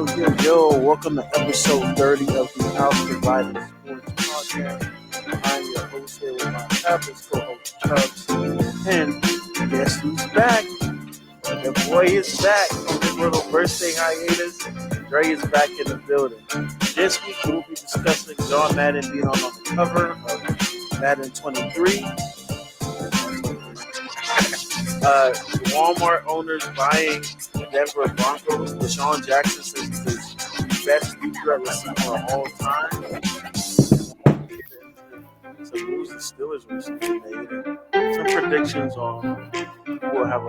Welcome to episode 30 of the House Divided Sports Podcast. I'm your host here with my fabulous co-host Chubbs. And guess who's back? The boy is back from his little birthday hiatus. Dre is back in the building. This week we'll be discussing John Madden being on the cover of Madden 23. Walmart owners buying the Denver Broncos. Deshaun Jackson says the best threat receiver of all time. Some moves the Steelers recently made. And some predictions on who will have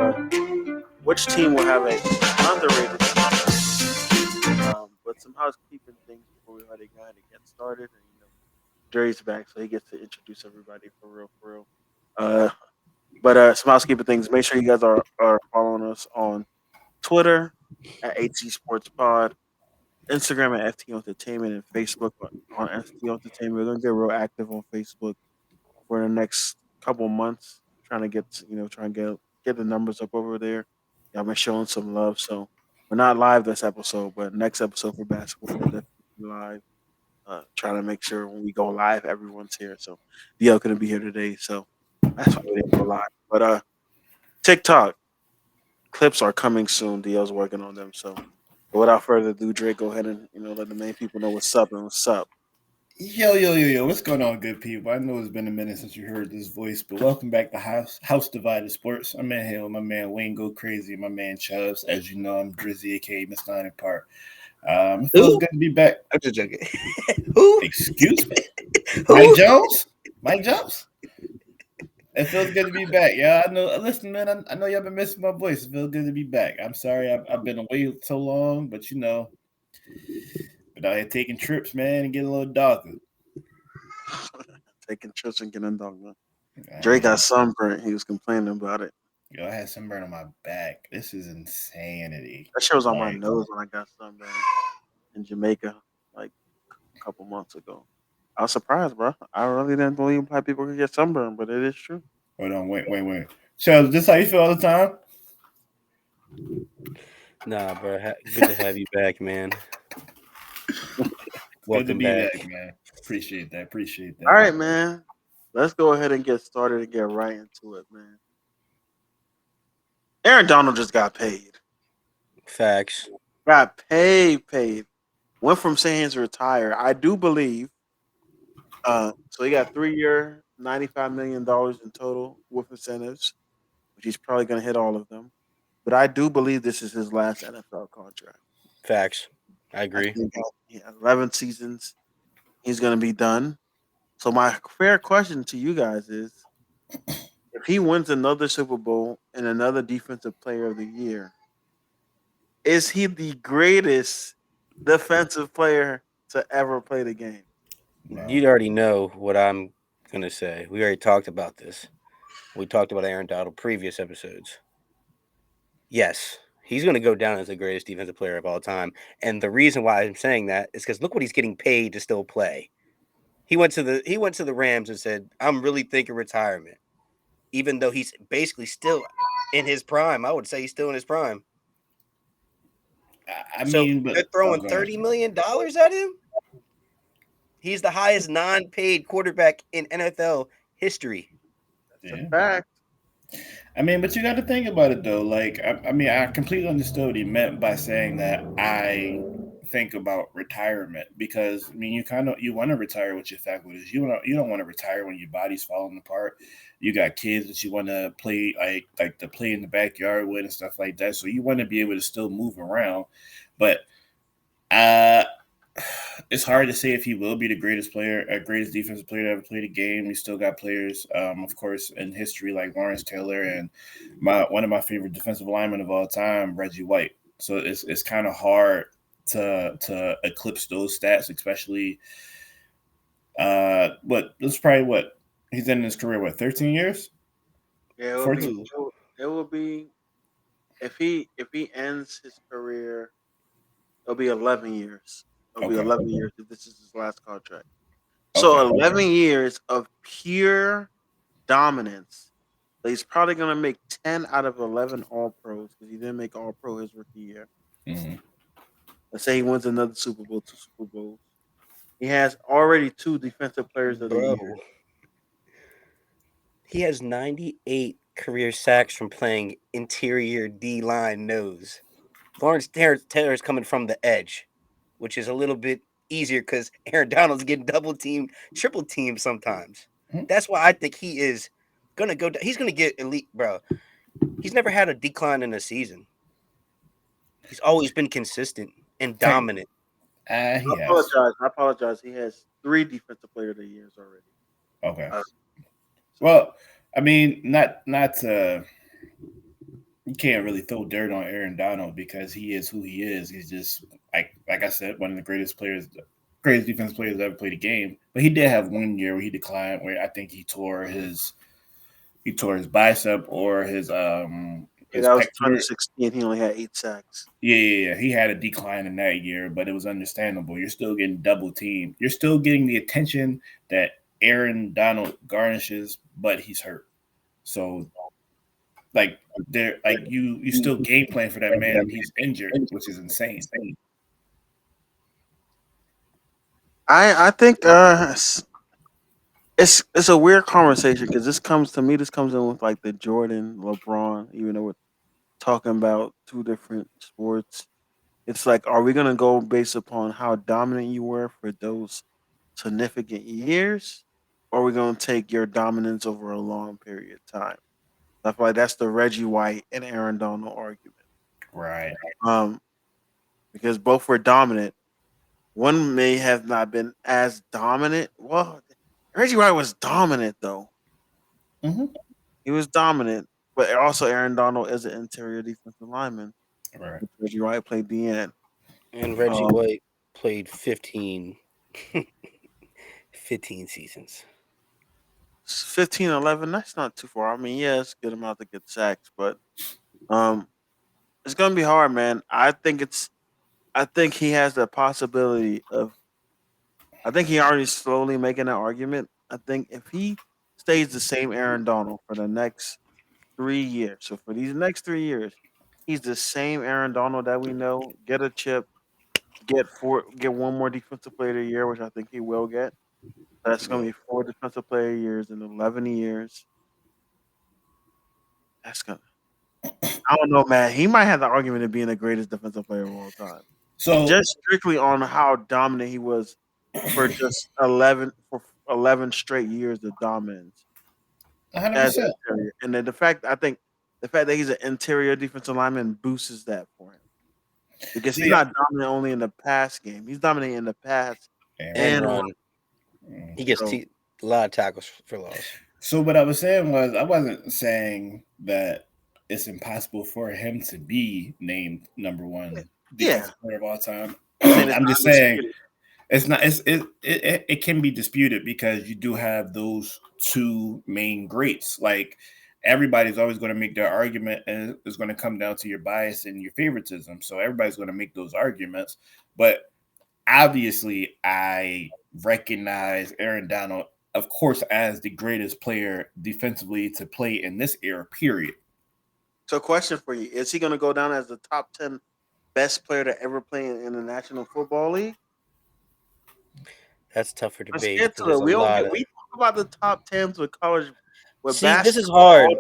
which team will have a underrated defense. But some housekeeping things before we let it get started. And, Dre's back, so he gets to introduce everybody for real. But some housekeeping things. Make sure you guys are following us on Twitter at HC Sports Pod, Instagram at FT Entertainment, and Facebook on FT Entertainment. We're gonna get real active on Facebook for the next couple months, trying to get the numbers up over there. Y'all been showing some love, so we're not live this episode, but next episode for basketball we're definitely live. Trying to make sure when we go live, everyone's here. So DL couldn't be here today, so that's why we didn't go live. But TikTok clips are coming soon. DL's working on them, so. But without further ado, Drake, go ahead and let the main people know what's up and what's up. Yo. What's going on, good people? I know it's been a minute since you heard this voice, but welcome back to House Divided Sports. I'm in here with my man Wayne Go Crazy, my man Chubbs. As you know, I'm Drizzy, aka Miss Nine Park. It feels good to be back. I'm just joking. Who? Excuse me? Who? Mike Jones? It feels good to be back. Yeah, I know. Listen, man, I know y'all been missing my voice. It feels good to be back. I'm sorry I've been away so long, but but out here taking trips, man, and getting a little darker. Taking trips and getting darker. Drake got sunburnt. He was complaining about it. Yo, I had sunburn on my back. This is insanity. That shit was on my nose when I got sunburn in Jamaica like a couple months ago. I was surprised, bro. I really didn't believe black people could get sunburned, but it is true. Hold on, wait. Chubbs, this how you feel all the time? Nah, bro. Good to have you back, man. Welcome back, man. Appreciate that. All right, man. Let's go ahead and get started and get right into it, man. Aaron Donald just got paid. Facts. Got paid. Went from saying he's retired. I do believe. So he got 3-year, $95 million in total with incentives, which he's probably going to hit all of them. But I do believe this is his last NFL contract. Facts. I agree. 11 seasons. He's going to be done. So my fair question to you guys is, if he wins another Super Bowl and another Defensive Player of the Year, is he the greatest defensive player to ever play the game? No. You already know what I'm going to say. We already talked about this. We talked about Aaron Donald previous episodes. Yes, he's going to go down as the greatest defensive player of all time. And the reason why I'm saying that is because look what he's getting paid to still play. He went to the Rams and said, "I'm really thinking retirement," even though he's basically still in his prime. I would say he's still in his prime. I mean, they're throwing $30 million at him. He's the highest non-paid quarterback in NFL history. That's a fact. I mean, but you got to think about it though. Like, I completely understood what he meant by saying that. I think about retirement because you want to retire with your faculties. You don't want to retire when your body's falling apart. You got kids that you want to play like to play in the backyard with and stuff like that. So you want to be able to still move around, but it's hard to say if he will be the greatest defensive player to ever play the game. We still got players, of course, in history like Lawrence Taylor and one of my favorite defensive linemen of all time, Reggie White. So it's kind of hard to eclipse those stats, especially. But this is probably what he's in his career. 13 years? Yeah, it will be if he ends his career, it'll be 11 years. It'll be 11 years if this is his last contract. So 11 years of pure dominance. He's probably going to make 10 out of 11 All-Pros because he didn't make All-Pro his rookie year. Mm-hmm. Let's say he wins another Super Bowl, 2 Super Bowls. He has already 2 Defensive Players of the Bro, Year. he has 98 career sacks from playing interior D-line nose. Lawrence Taylor's coming from the edge, which is a little bit easier because Aaron Donald's getting double teamed, triple teamed sometimes. That's why I think he is gonna go. He's gonna get elite, bro. He's never had a decline in a season. He's always been consistent and dominant. I He has. apologize. He has 3 Defensive Player of the Years already. Okay. Uh, Well, I mean, not you can't really throw dirt on Aaron Donald because he is who he is. He's just like I said, one of the greatest defensive players that ever played the game. But he did have 1 year where he declined, where I think he tore his bicep or his that was 2016. He only had 8 sacks. Yeah. He had a decline in that year, but it was understandable. You're still getting double teamed. You're still getting the attention that Aaron Donald garnishes, but he's hurt. So, you still game plan for that man. He's injured, which is insane. I think it's a weird conversation because this comes in with like the Jordan, LeBron, even though we're talking about 2 different sports. It's like, are we gonna go based upon how dominant you were for those significant years, or are we gonna take your dominance over a long period of time? I feel like that's the Reggie White and Aaron Donald argument. Right. Because both were dominant. One may have not been as dominant. Well, Reggie White was dominant though. Mm-hmm. He was dominant, but also Aaron Donald is an interior defensive lineman. Right. Reggie White played DN. And Reggie White played 15 seasons. 15, 11, that's not too far. I mean, yeah, it's a good amount to get sacks, but it's gonna be hard, man. I think he has the possibility of. I think he already slowly making that argument. I think if he stays the same Aaron Donald for the next 3 years, so for these next 3 years, he's the same Aaron Donald that we know. Get a chip, get 1 more Defensive Player of the Year, which I think he will get. That's going to be 4 Defensive Player years in 11 years. That's gonna. I don't know, man. He might have the argument of being the greatest defensive player of all time. So just strictly on how dominant he was for just 11 straight years of dominance. 100%. And then the fact that he's an interior defensive lineman boosts that for him. Because he's not dominant only in the pass game. He's dominant in the pass and run. He gets a lot of tackles for loss. So what I was saying was, I wasn't saying that it's impossible for him to be named number 1 defensive player of all time. I'm just saying it's not. It can be disputed because you do have those 2 main greats. Like, everybody's always going to make their argument, and it's going to come down to your bias and your favoritism. So everybody's going to make those arguments, but obviously, I recognize Aaron Donald, of course, as the greatest player defensively to play in this era, period. So, question for you: is he going to go down as the top 10 best player to ever play in the National Football League? That's tough for debate. We talk about the top 10s with college. This is hard.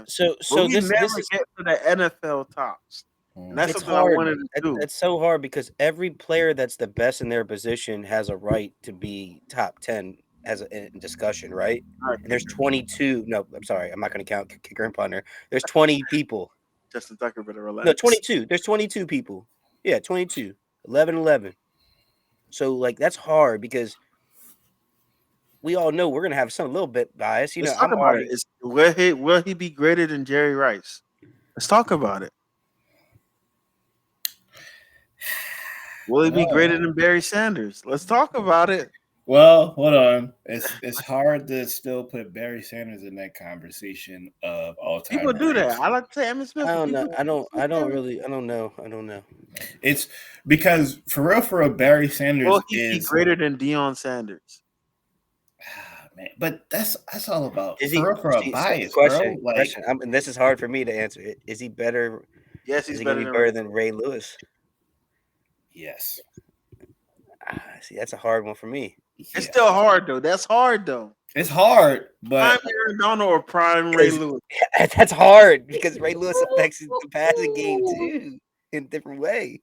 So this get to the NFL tops. And that's something hard. I wanted to do. It's so hard because every player that's the best in their position has a right to be top 10 as a discussion, right? And there's 22. No, I'm sorry. I'm not going to count kicker and punter. There's 20 people. Justin Tucker better relax. No, 22. There's 22 people. Yeah, 22. 11. So, like, that's hard because we all know we're going to have a little bit bias. Let's talk about it. Will he be greater than Jerry Rice? Let's talk about it. Will he be greater than Barry Sanders? Let's talk about it. Well, hold on. It's hard to still put Barry Sanders in that conversation of all time. People do that. I like to say Emmitt Smith. I don't know. I don't know. It's because for real, Barry Sanders is greater than Deion Sanders. Man, but that's all about is he for a bias, question, bro. Question. And this is hard for me to answer. Is he better? Yes, he's better. Better than Ray Lewis? Yes. See, that's a hard one for me. It's Yeah. still hard though. That's hard though. It's hard, Prime but Aaron Donald or prime Ray 'Cause- Lewis? That's hard because Ray Lewis affects the passing game too in a different way.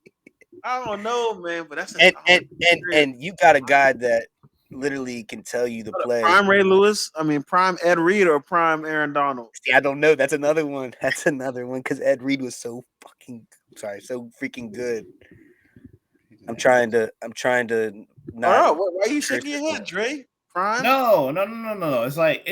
I don't know, man, but that's And you got a guy that literally can tell you the play. prime Ray Lewis. I mean, prime Ed Reed or prime Aaron Donald. See, I don't know. That's another one. That's another one because Ed Reed was so so freaking good. I'm trying to not. Oh, why are you shaking your head, Dre? Prime? No. It's like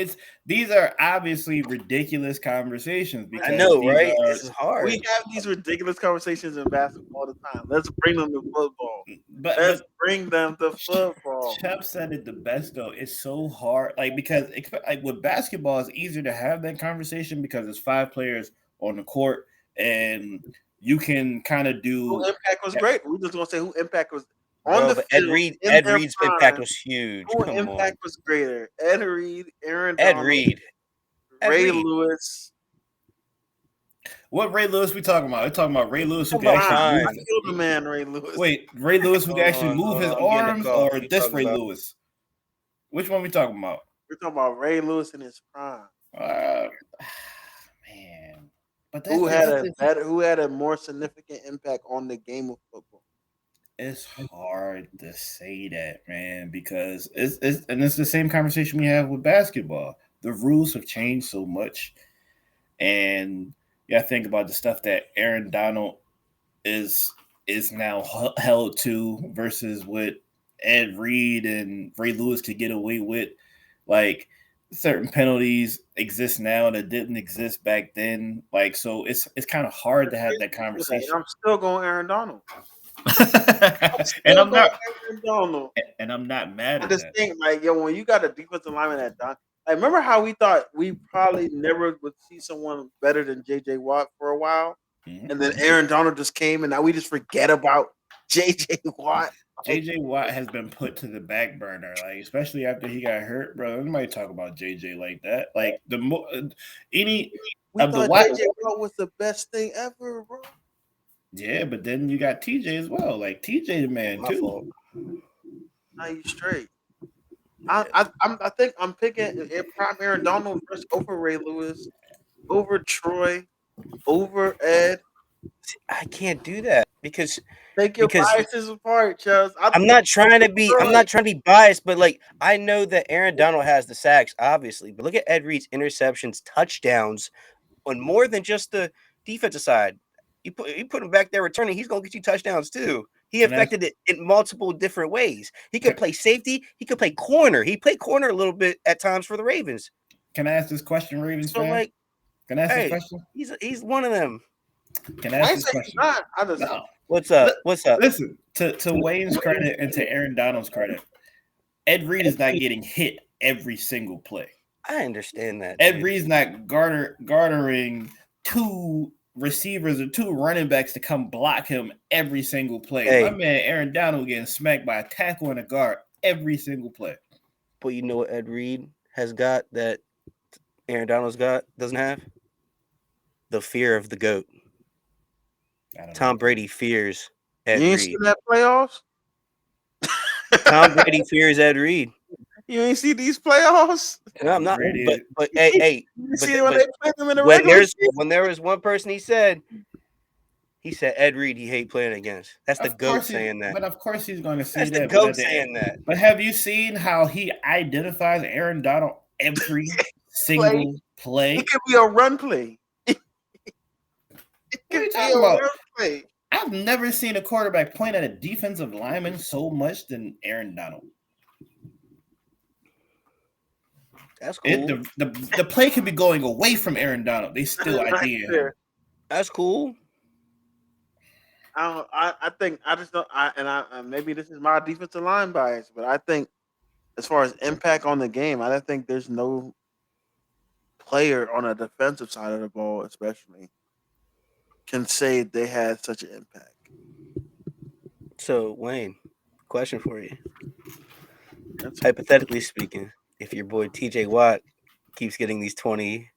these are obviously ridiculous conversations because I know, these right? are- This is hard. We have these ridiculous conversations in basketball all the time. Let's bring them to football. Let's but bring them to football. Chubb said it the best though. It's so hard, like because like with basketball, it's easier to have that conversation because it's 5 players on the court, and you can kind of do. Who impact was great? We're just gonna say who impact was on Bro, the but field. Ed Reed's impact was huge. Who Come impact on, was greater? Ed Reed, Aaron Ed Donald, Reed. Ray Reed. Lewis. What Ray Lewis we talking about? We're talking about Ray Lewis who Come can on, actually Fine. move. Field the man, Ray Lewis. Wait, Ray Lewis who can actually move his I'm getting a arms, call. or What you this talking Ray about? Lewis? Which one we talking about? We're talking about Ray Lewis in his prime. Man, but Who had a more significant impact on the game of football? It's hard to say that, man, because it's the same conversation we have with basketball. The rules have changed so much, and yeah, think about the stuff that Aaron Donald is now held to versus what Ed Reed and Ray Lewis could get away with. Like certain penalties exist now that didn't exist back then. Like so, it's kind of hard to have that conversation. I'm still going Aaron Donald. And I'm not Aaron Donald. and I'm not mad I at just that. think like when you got a defensive lineman that done. Like, remember how we thought we probably never would see someone better than JJ Watt for a while? Mhm. And then Aaron Donald just came, and now we just forget about JJ Watt. JJ Watt has been put to the back burner, like especially after he got hurt, bro. Nobody talk about JJ like that. Like any We of the thought Watt, JJ Watt was the best thing ever, bro. yeah, but then you got TJ as well. Like TJ the man My too. fault. Now you straight. I think I'm picking prime Aaron Donald first over Ray Lewis, over Troy, over Ed. I can't do that because Take your Because- biases apart, Charles. I'm not trying to be biased, but like I know that Aaron Donald has the sacks, obviously. But look at Ed Reed's interceptions, touchdowns on more than just the defensive side. You put him back there returning, he's gonna get you touchdowns too. He And that's- affected it in multiple different ways. He could play safety, he could play corner. He played corner a little bit at times for the Ravens. Can I ask this question, Ravens So fan? like Can I ask hey, this question? he's one of them. Can I I ask ain't this saying question? he's not. I just No. What's up? What's up? Listen, to Wayne's credit and to Aaron Donald's credit, Ed Reed is not getting hit every single play. I understand that. Ed dude. Reed's not garnering 2 receivers or 2 running backs to come block him every single play. Hey. My man Aaron Donald getting smacked by a tackle and a guard every single play. But you know what Ed Reed has got that Aaron Donald's doesn't have? The fear of the GOAT. I don't Tom know. Brady fears Ed you ain't Reed. seen that playoffs. Tom Brady fears Ed Reed. You ain't see these playoffs. And I'm not, Brady- but hey, You But see the- when but they played them in the when regular season? there was one person he said Ed Reed he hate playing against. That's the Of GOAT course he- saying that. But of course he's going to say That's the that. GOAT saying that. But have you seen how he identifies Aaron Donald every single play? It could be a run play. It What are you could be talking a about? run play. I've never seen a quarterback point at a defensive lineman so much than Aaron Donald. That's cool. The play could be going away from Aaron Donald. They still Right ID him. there. That's cool. I think I just don't. Maybe this is my defensive line bias, but I think as far as impact on the game, I don't think there's no player on a defensive side of the ball, especially, can say they had such an impact. So Wayne, question for you. That's Hypothetically speaking, if your boy TJ Watt keeps getting these 20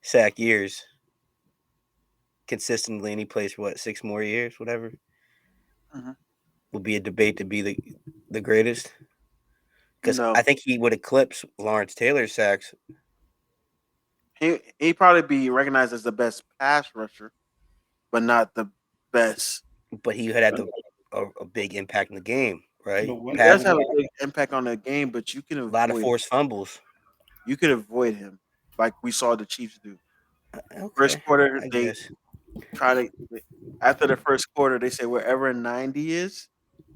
sack years consistently and he plays for 6 more years, whatever. Mhm. would be a debate to be the greatest? Because No, I think he would eclipse Lawrence Taylor's sacks, he'd probably be recognized as the best pass rusher, but not the best. but he had a big impact in the game, right? But what, He does Pass, have a big impact on the game, but you can a lot of avoid forced fumbles. you could avoid him, like we saw the Chiefs do. First Okay, quarter, I they guess. try to after the first quarter, they say wherever 90 is,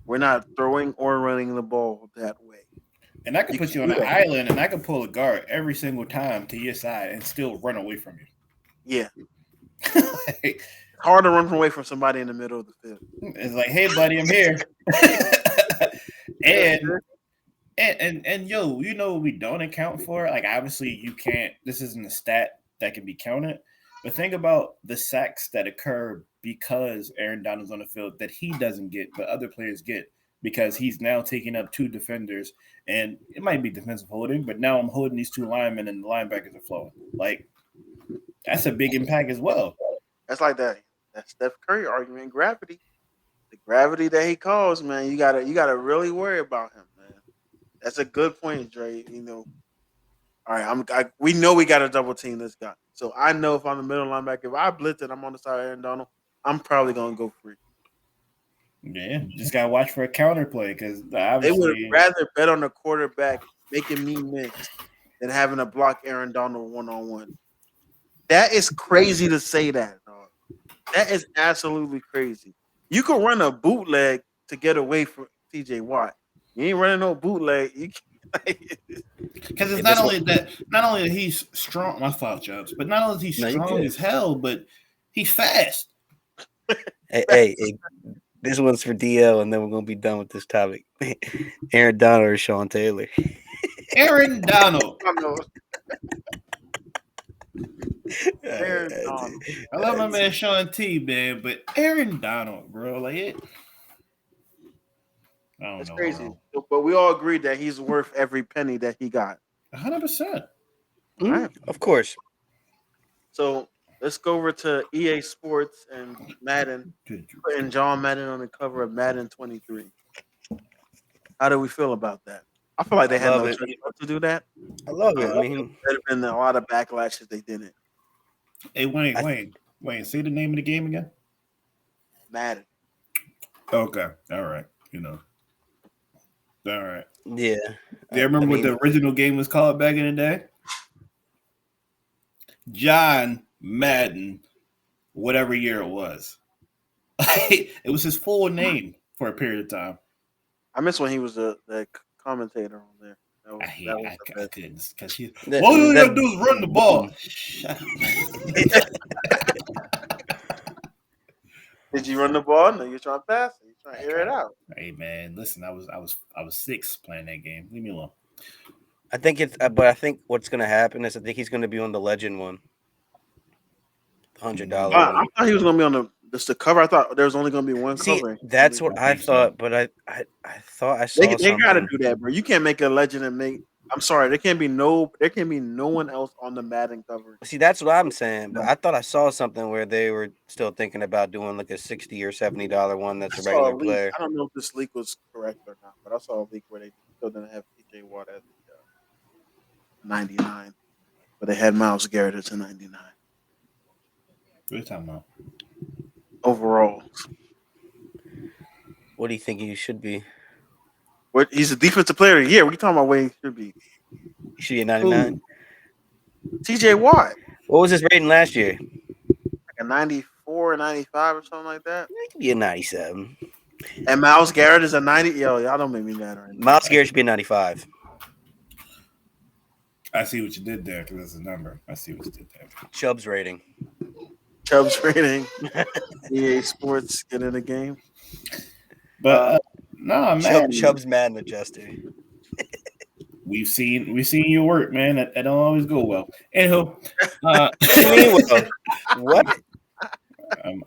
we're not throwing or running the ball that way. and I could You put can you on do an that. island, and I could pull a guard every single time to your side and still run away from Yeah, you. Like, it's hard to run away from somebody in the middle of the field. it's like, hey, buddy, I'm here. and and yo, you know what we don't account for? Like, obviously, you can't. This isn't a stat that can be counted. But think about the sacks that occur because Aaron Donald's on the field that he doesn't get, but other players get because he's now taking up two defenders, and it might be defensive holding, but now I'm holding these two linemen, and the linebackers are flowing. Like, that's a big impact as well. That's like that Steph Curry argument, gravity. The gravity that he caused, man, you gotta really worry about him, man. That's a good point, Dre. All right, we know we got to double team this guy. So I know if I'm the middle linebacker, if I blitz it, I'm on the side of Aaron Donald, I'm probably gonna go free. Yeah, just gotta watch for a counter play because They would obviously, rather bet on the quarterback making me miss than having to block Aaron Donald 1-on-1. That is crazy to say that, dog. That is absolutely crazy. You could run a bootleg to get away from TJ Watt. You ain't running no bootleg. You can't, because it's If not it's only that, not only that he's strong. My fault, Chubbs, but not only is he No, you strong good. as hell, but he's fast. Hey, this one's for DL, and then we're gonna be done with this topic. Aaron Donald or Sean Taylor? Aaron Donald. I know. Aaron Donald. I love my man Sean T, man, but Aaron Donald, bro, like it. I don't It's know, crazy. But we all agree that he's worth every penny that he got. 100%. All right. Of course. So let's go over to EA Sports and Madden, putting John Madden on the cover of Madden 23. How do we feel about that? I feel like they I had love no it. choice but to do that. I love it. I mean, There'd have been a lot of backlash if they didn't. Hey, Wayne, say the name of the game again. Madden. Okay, all right, all right. yeah. Do you remember what the original game was called back in the day? John Madden, whatever year it was. It was his full name for a period of time. I miss when he was the commentator on there. I couldn't because he. That- All you that- gotta do is run the ball. Did you run the ball? No, you're trying to pass it. You're trying to air it out. Hey man, listen, I was 6 playing that game. Leave me alone. I think it's, but I think what's gonna happen is I think he's gonna be on the Legend one, $100 I one. thought he was gonna be on just the cover. I thought there was only gonna be one See, cover. that's what I thought, but I thought I saw They something. gotta do that, bro. You can't make a legend and make. I'm sorry, there can be no one else on the Madden cover. See, that's what I'm saying. But I thought I saw something where they were still thinking about doing like a $60 or $70 one that's I a saw regular a leak. player. I don't know if this leak was correct or not, but I saw a leak where they still didn't have TJ Watt at 99, but they had Myles Garrett at 99 What are you talking about? overall. What do you think he should be? He's a defensive player of the year. What are you talking about? Where he should be? He should be a 99. TJ Watt, What was his rating last year? like a 94, 95 or something like that. He could be a 97. And Myles Garrett is a 90. Yo, y'all don't make me mad right now. Myles Garrett should be a 95. I see what you did there because that's a number. I see what you did there. Chubb's rating. Chubb's rating. EA Sports get in the game. But no, man, Chubb's Madden adjuster. we've seen your work, man. That don't always go well. Anyhow, What?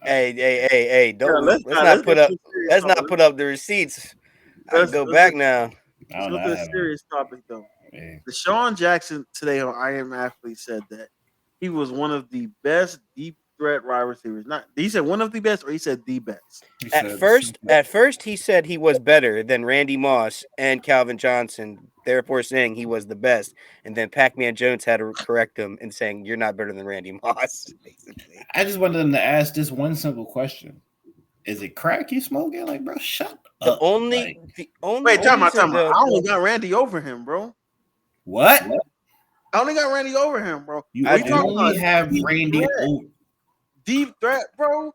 Hey! Don't let's not put up the receipts. Let's go back now. Let's go to a serious topic though. Deshaun Jackson today on I Am Athlete said that he was one of the best deep threat wide receivers. Not he said one of the best, or he said the best. He At said- first, he said he was better than Randy Moss and Calvin Johnson, therefore saying he was the best. And then Pac-Man Jones had to correct him and saying, "You're not better than Randy Moss." Basically, I just wanted them to ask this one simple question: is it crack you smoking? Like, bro, shut the up. only Wait, time out, reason time out. I only got Randy over him, bro. What? I only got Randy over him, bro. You I We talking only about have deep Randy threat. over. Deep threat, bro.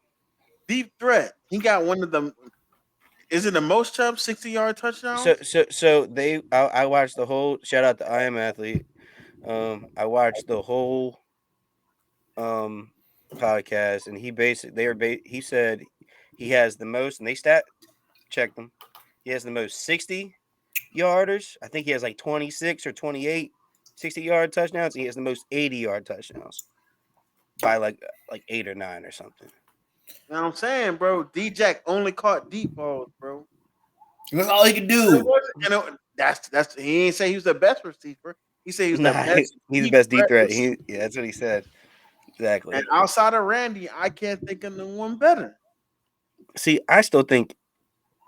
Deep threat. He got one of them. Is it the most Chubb 60-yard touchdowns? So I watched the whole. Shout out to I Am Athlete. I watched the whole podcast, and he said he has the most, and they checked him. He has the most 60 yarders. I think he has like 26 or 28 60-yard touchdowns. And he has the most 80-yard touchdowns by like 8 or 9 or something. You know what I'm saying, bro? D-Jack only caught deep balls, bro. That's all he can It do. wasn't, that's he ain't say he was the best receiver. He said he was the Nah, best. he's the best deep threat. receiver. Yeah, that's what he said. Exactly. And outside of Randy, I can't think of no one better. See, I still think,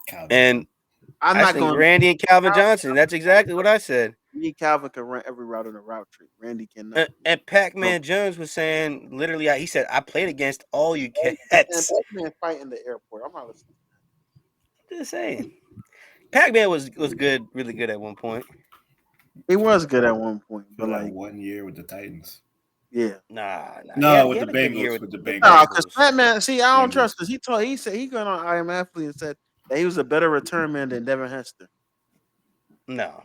Calvin. and I'm I not think going. Randy and Calvin Johnson. That's exactly what I said. Me and Calvin can run every route in the route tree. Randy cannot. And Pac-Man Jones was saying, literally, he said, "I played against all you And cats." Pac-Man fight in the airport. I'm not listening. Just saying. Pac-Man was good, really good at one point. He was good at one point, For but that like, 1 year with the Titans. yeah. Nah. No, He with had the a good year Bengals. With the Bengals. Nah, because Pac-Man, see, I don't Bengals. trust because he said he got on I Am Athlete and said that he was a better return man than Devin Hester. No.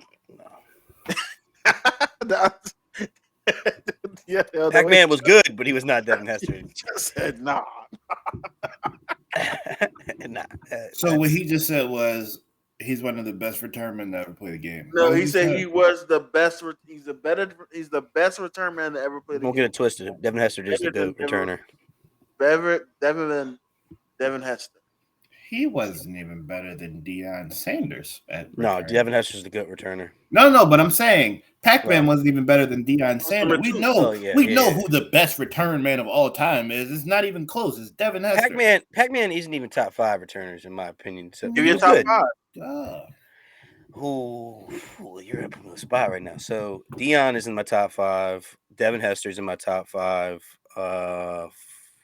Yeah, Pac-Man was good, but he was not Devin Hester. just said nah. Nah. Uh, So what he just said was he's one of the best return men that ever played a game. No, What he was said that? he was the best. He's the best return man that ever played. Don't get it twisted. Devin Hester just a good returner. Devin Hester. He wasn't even better than Deion Sanders at No, return. Devin Hester's a good returner. No, but I'm saying Pac-Man Well, wasn't even better than Deion Sanders. number We two. know, Oh, yeah, we know yeah. who the best return man of all time is. It's not even close. It's Devin Hester. Pac-Man isn't even top 5 returners in my opinion. So Give he you a was top good. five. Ooh, you're up in the spot right now. So Dion is in my top 5. Devin Hester's in my top 5.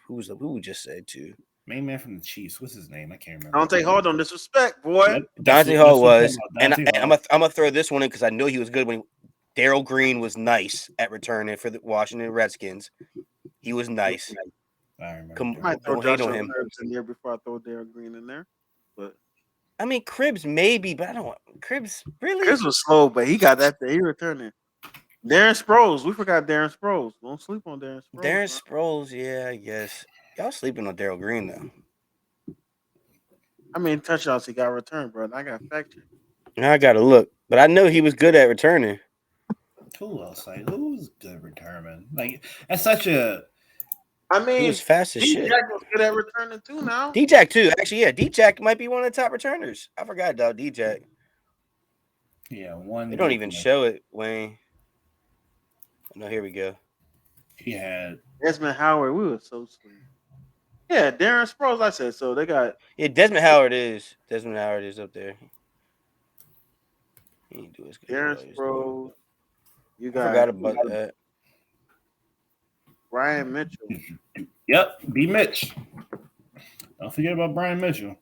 Who we just said too? Main man from the Chiefs. What's his name? I can't remember. Don't take hold on disrespect, boy. Yep, Dante Hall was, and Dante I'm Hall. gonna throw this one in because I know he was good when Darryl Green was nice at returning for the Washington Redskins. He was nice. I remember. Come- I might throw Don't hate on Joshua him. Cribbs in there before I throw Darryl Green in there. But I mean, Cribs maybe, but I don't want Cribs really. Chris was slow, but he got that. He returned it. Darren Sproles. We forgot Darren Sproles. Don't sleep on Darren Sproles. Darren bro. Sproles, yeah, I guess. Y'all sleeping on Darryl Green though. I mean, touchdowns he got returned, bro. And I got fact check. Now I gotta look, but I know he was good at returning. Who else? Like, who's good return? Like, that's such a. I He mean, was fast as shit. D-Jack was good at returning too now. D-Jack too. Actually, yeah, D-Jack might be one of the top returners. I forgot about D-Jack. Yeah, one. They don't even show it, Wayne. No, here we go. He had. Desmond Howard, we were so sweet. Yeah, Darren Sproles, I said. So they got Yeah, Desmond Howard is up there. He didn't do as good. as Darren what he was doing. Sproles. You I got forgot about that. Brian Mitchell. Yep, B. Mitch. Don't forget about Brian Mitchell.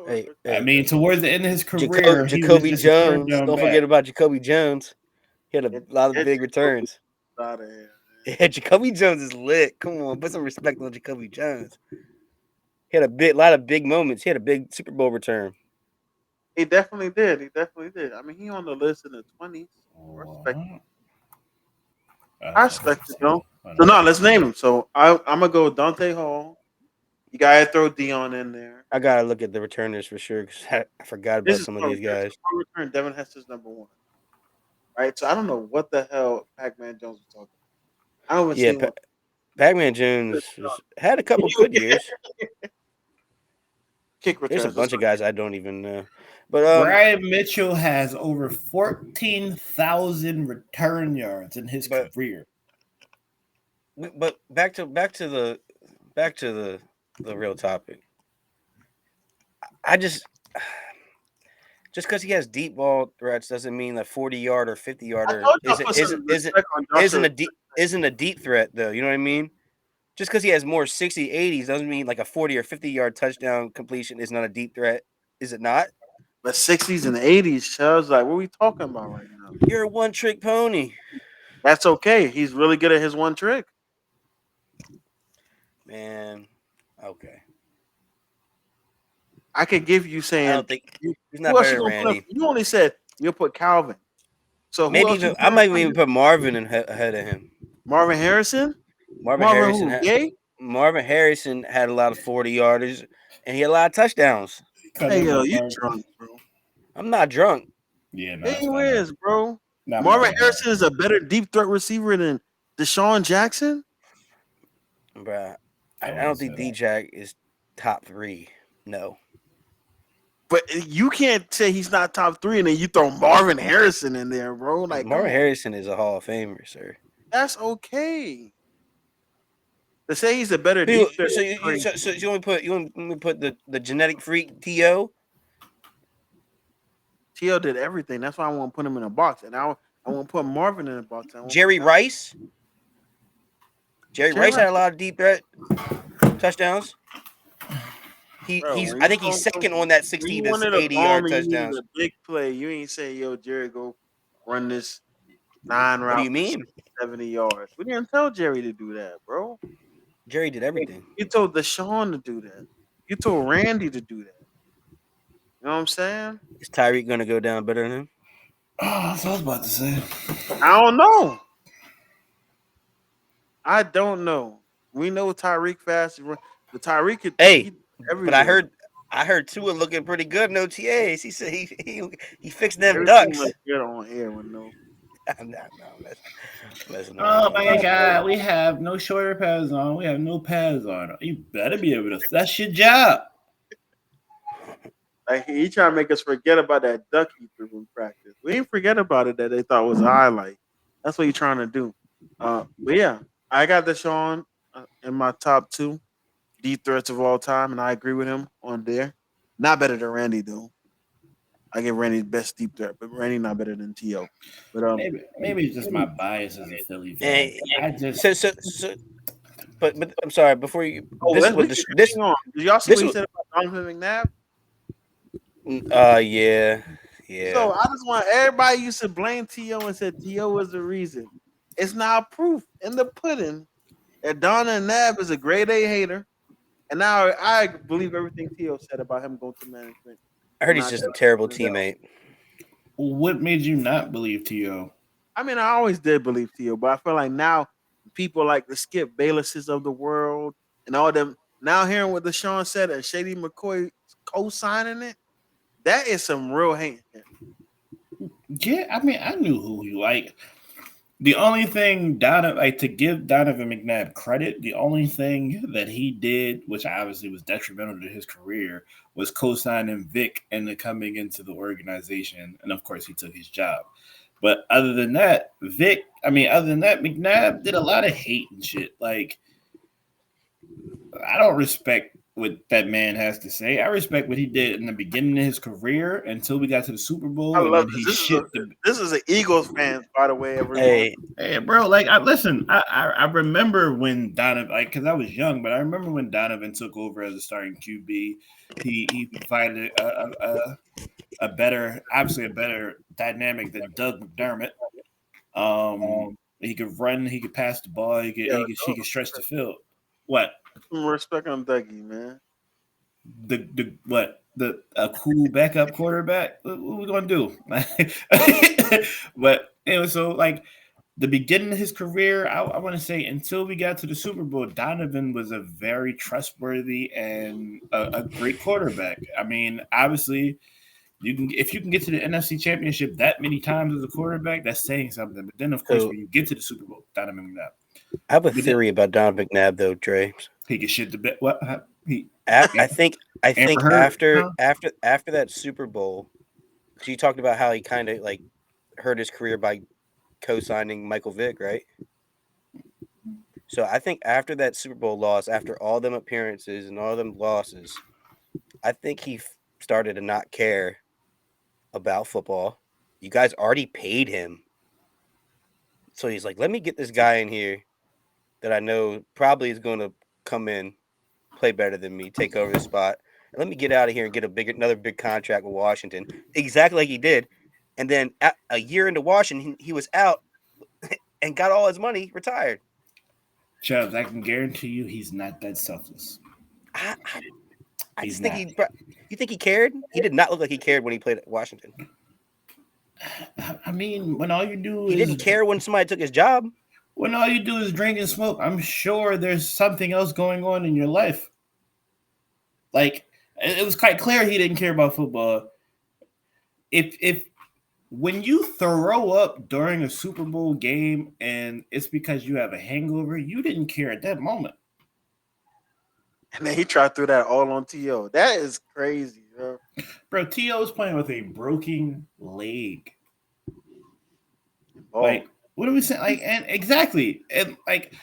Hey, I mean, towards the end of his career, he was Jacoby just a third Jones. down Don't back. forget about Jacoby Jones. He had a lot of big returns. Out of here. Yeah, Jacoby Jones is lit. Come on, put some respect on Jacoby Jones. He had a lot of big moments. He had a big Super Bowl return. He definitely did. I mean, he on the list in the 20s. Respect. I respect it, though. So now let's name him. So I'm gonna go Dante Hall. You gotta throw Dion in there. I gotta look at the returners for sure because I forgot about some of these guys. Return Devin Hester's number 1. Right. So I don't know what the hell Pac-Man Jones was talking about. I don't even Yeah, see one. Pac-Man Jones had a couple good years. Kick returns. There's a bunch of guys I don't even know. But Brian Mitchell has over 14,000 return yards in his career. But back to the real topic. I just because he has deep ball threats doesn't mean that 40-yard or 50-yarder I told you I put some respect on Joshua. isn't a deep threat though. You know what I mean? Just because he has more 60, 80s doesn't mean like a 40 or 50-yard touchdown completion is not a deep threat. Is it not? But 60s and 80s, Chubbs, like, what are we talking about right now? You're a one-trick pony. That's okay. He's really good at his one trick. Man. Okay. I could give you I saying don't think he's not who else better you than gonna put Randy. up? You only said you'll put Calvin. So who Maybe else even you I put might up? even put Marvin ahead of him. Marvin Harrison? Marvin Marvin Harrison who? Gay? Marvin Harrison had a lot of 40-yarders and he had a lot of touchdowns. Hey yo, you drunk, bro. I'm not drunk. Yeah, no, Hey, it's you not is, bro. not Marvin Marvin Harrison is a better deep threat receiver than Deshaun Jackson. Bruh. I wouldn't don't say think that. D-Jack is top 3. No. But you can't say he's not top 3 and then you throw Marvin Harrison in there, bro. Like, come Marvin on. Harrison is a Hall of Famer, sir. That's okay. To say he's a better deep threat. So you want me to put the genetic freak T.O.? T.O. did everything. That's why I want to put him in a box. And I want to put Marvin in a box. Jerry Rice? Jerry Rice had a lot of deep threat touchdowns. I think he's second on that 60 to 80-yard touchdowns. A big play. You ain't say, yo, Jerry, go run this 9 route. What do you mean? 70 yards. We didn't tell Jerry to do that, bro. Jerry did everything. You told Deshaun to do that. You told Randy to do that. You know what I'm saying? Is Tyreek going to go down better than him? Oh, that's what I was about to say. I don't know. I don't know. We know Tyreek fast, but Tyreek could. Hey, but I heard Tua looking pretty good in OTAs. He said he fixed them ducks. Good on air with no. Oh my God, we have no shoulder pads on. We have no pads on. You better be able to. That's your job. Like he trying to make us forget about that duck he threw in practice. We didn't forget about it that they thought was a highlight. That's what you're trying to do. But yeah, I got Deshaun in my top 2 deep threats of all time, and I agree with him on there. Not better than Randy though. I give Randy the best deep threat, but Randy not better than T.O. But maybe it's just my bias as a Philly fan. I just but I'm sorry. Before you, did y'all see what he said about Donovan McNabb? Yeah. So I just want everybody used to blame T.O. and said T.O. was the reason. It's not proof in the pudding that Donna Nab is a grade A hater, and now I believe everything T.O. said about him going to management. I heard he's just a terrible teammate. What made you not believe T.O.? I mean, I always did believe T.O., but I feel like now people like the Skip Baylesses of the world and all them now hearing what Deshaun said and Shady McCoy co-signing it, that is some real hate. Yeah, I mean, I knew who he like. The only thing to give Donovan McNabb credit, the only thing that he did, which obviously was detrimental to his career, was co-signing Vic and then coming into the organization. And of course, he took his job. But other than that, McNabb did a lot of hate and shit. Like, I don't respect what that man has to say. I respect what he did in the beginning of his career until we got to the Super Bowl. I love this. This is an Eagles fan, by the way. Everyone. Hey, bro. Like, I remember when Donovan, like, because I was young, but I remember when Donovan took over as a starting QB. He provided a better dynamic than Doug McDermott. He could run, he could pass the ball, he could stretch the field. What? Some respect on Dougie, man. A cool backup quarterback? What we gonna do? But anyway, so like the beginning of his career, I want to say until we got to the Super Bowl, Donovan was a very trustworthy and a great quarterback. I mean, obviously, if you can get to the NFC Championship that many times as a quarterback, that's saying something. But then, of course, when you get to the Super Bowl, Donovan McNabb. I have a theory about Donovan McNabb, though, Dre. He can shit the bed. What? I think after that Super Bowl, because you talked about how he kind of like hurt his career by co-signing Michael Vick, right? So I think after that Super Bowl loss, after all them appearances and all them losses, I think he started to not care about football. You guys already paid him. So he's like, let me get this guy in here that I know probably is going to come in, play better than me, take over the spot. And let me get out of here and get another big contract with Washington. Exactly like he did. And then a year into Washington, he was out and got all his money, retired. Chubbs, I can guarantee you he's not that selfless. I He's just think not. you think he cared? He did not look like he cared when he played at Washington. I mean, when all you do He is didn't care when somebody took his job. when all you do is drink and smoke, I'm sure there's something else going on in your life. Like it was quite clear he didn't care about football. If when you throw up during a Super Bowl game and it's because you have a hangover, you didn't care at that moment. And then he tried through that all on To. That is crazy, bro. Bro, T.O. is playing with a broken leg. Oh, Like, what are we saying? Like, and exactly. And like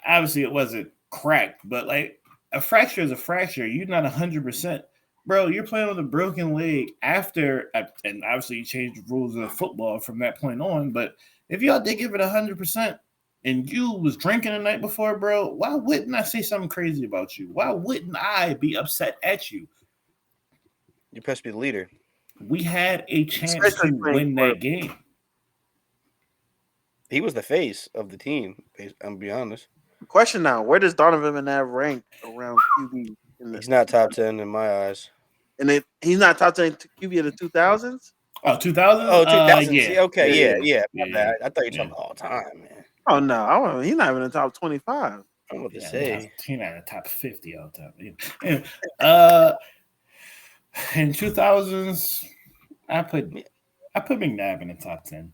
obviously it wasn't cracked, but like a fracture is a fracture. You're not 100%. Bro, you're playing with a broken leg after, and obviously you changed the rules of football from that point on. But if y'all did give it 100%, and you was drinking the night before, bro, why wouldn't I say something crazy about you? Why wouldn't I be upset at you? You're supposed to be the leader. We had a chance Especially to playing win for- that game. He was the face of the team. I'm gonna be honest. question now: where does Donovan McNabb rank around QB? He's not top 10 in my eyes. And he's not top 10 QB of the 2000s. Oh, 2000? Oh, 2000s. Yeah. Okay, yeah. My Yeah, bad. I thought you were yeah. talking about all time, man. Oh no, he's not even in the top 25. I'm about to Yeah, say. he's not in the top 50 all the time. Anyway, in 2000s, I put McNabb in the top 10.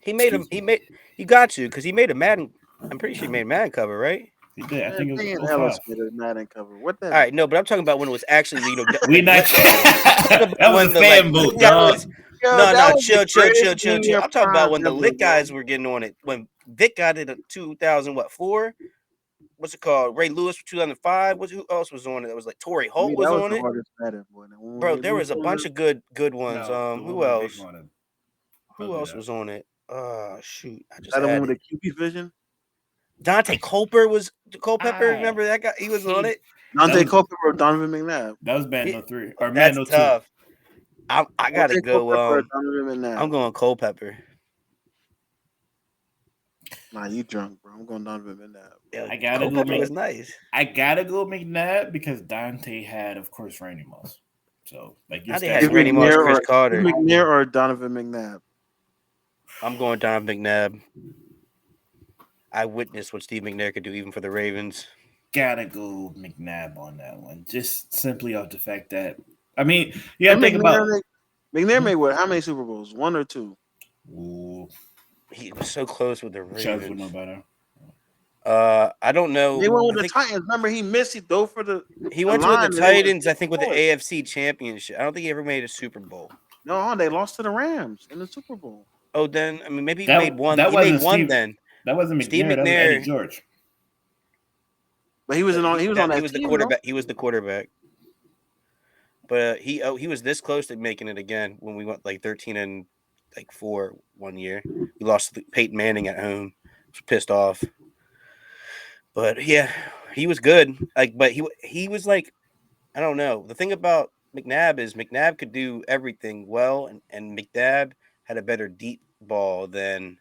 He made him. You got to because he made a Madden. I'm pretty sure he made a Madden cover, right? He did. I think it Payne was Ellis 05. made a Madden cover. What that? All right, no, but I'm talking about when it was actually We not. That was a fan vote, dog. No, chill. I'm talking about when the lit guys were getting on it. When Vic got it in 2004. What's it called? Ray Lewis for 2005. Who else was on it? It was like Torrey Holt was on it. Bro, there was a bunch of good ones. Who else? Who else was on it? Shoot, I just That the had one with it. the QB vision. Dante Culpepper was Culpepper. Remember that guy? He was on it. Dante Culpepper or Donovan McNabb. That was Madden 03 or That's Madden 02. tough. I gotta go. Donovan McNabb. I'm going Culpepper. Nah, you drunk, bro. I'm going Donovan McNabb. Yeah, I gotta go. Culpepper was nice. I gotta go McNabb because Dante had, of course, Randy Moss. So like, Dante had Randy Moss, Chris Carter, McNair or Donovan McNabb. I'm going Donovan McNabb. I witnessed what Steve McNair could do even for the Ravens. Gotta go McNabb on that one, just simply off the fact that you gotta think about McNair made what? How many Super Bowls? 1 or 2? Ooh, He was so close with the Ravens. Chubbs would know better. I don't know. They went with the Titans. Remember, he missed. He dove for the. He went with the Titans, I think, with the AFC Championship. I don't think he ever made a Super Bowl. No, they lost to the Rams in the Super Bowl. Oh, then maybe he made one. That he wasn't made one Steve, then. That wasn't McNair. Steve That was McNair. Eddie George. But he was on. He was on that. He was the team, quarterback. though. He was the quarterback. But he was this close to making it again when we went like 13-4 one year. We lost to Peyton Manning at home. I was pissed off. But yeah, he was good. But he was like, I don't know. The thing about McNabb is McNabb could do everything well, and McNabb had a better deep ball than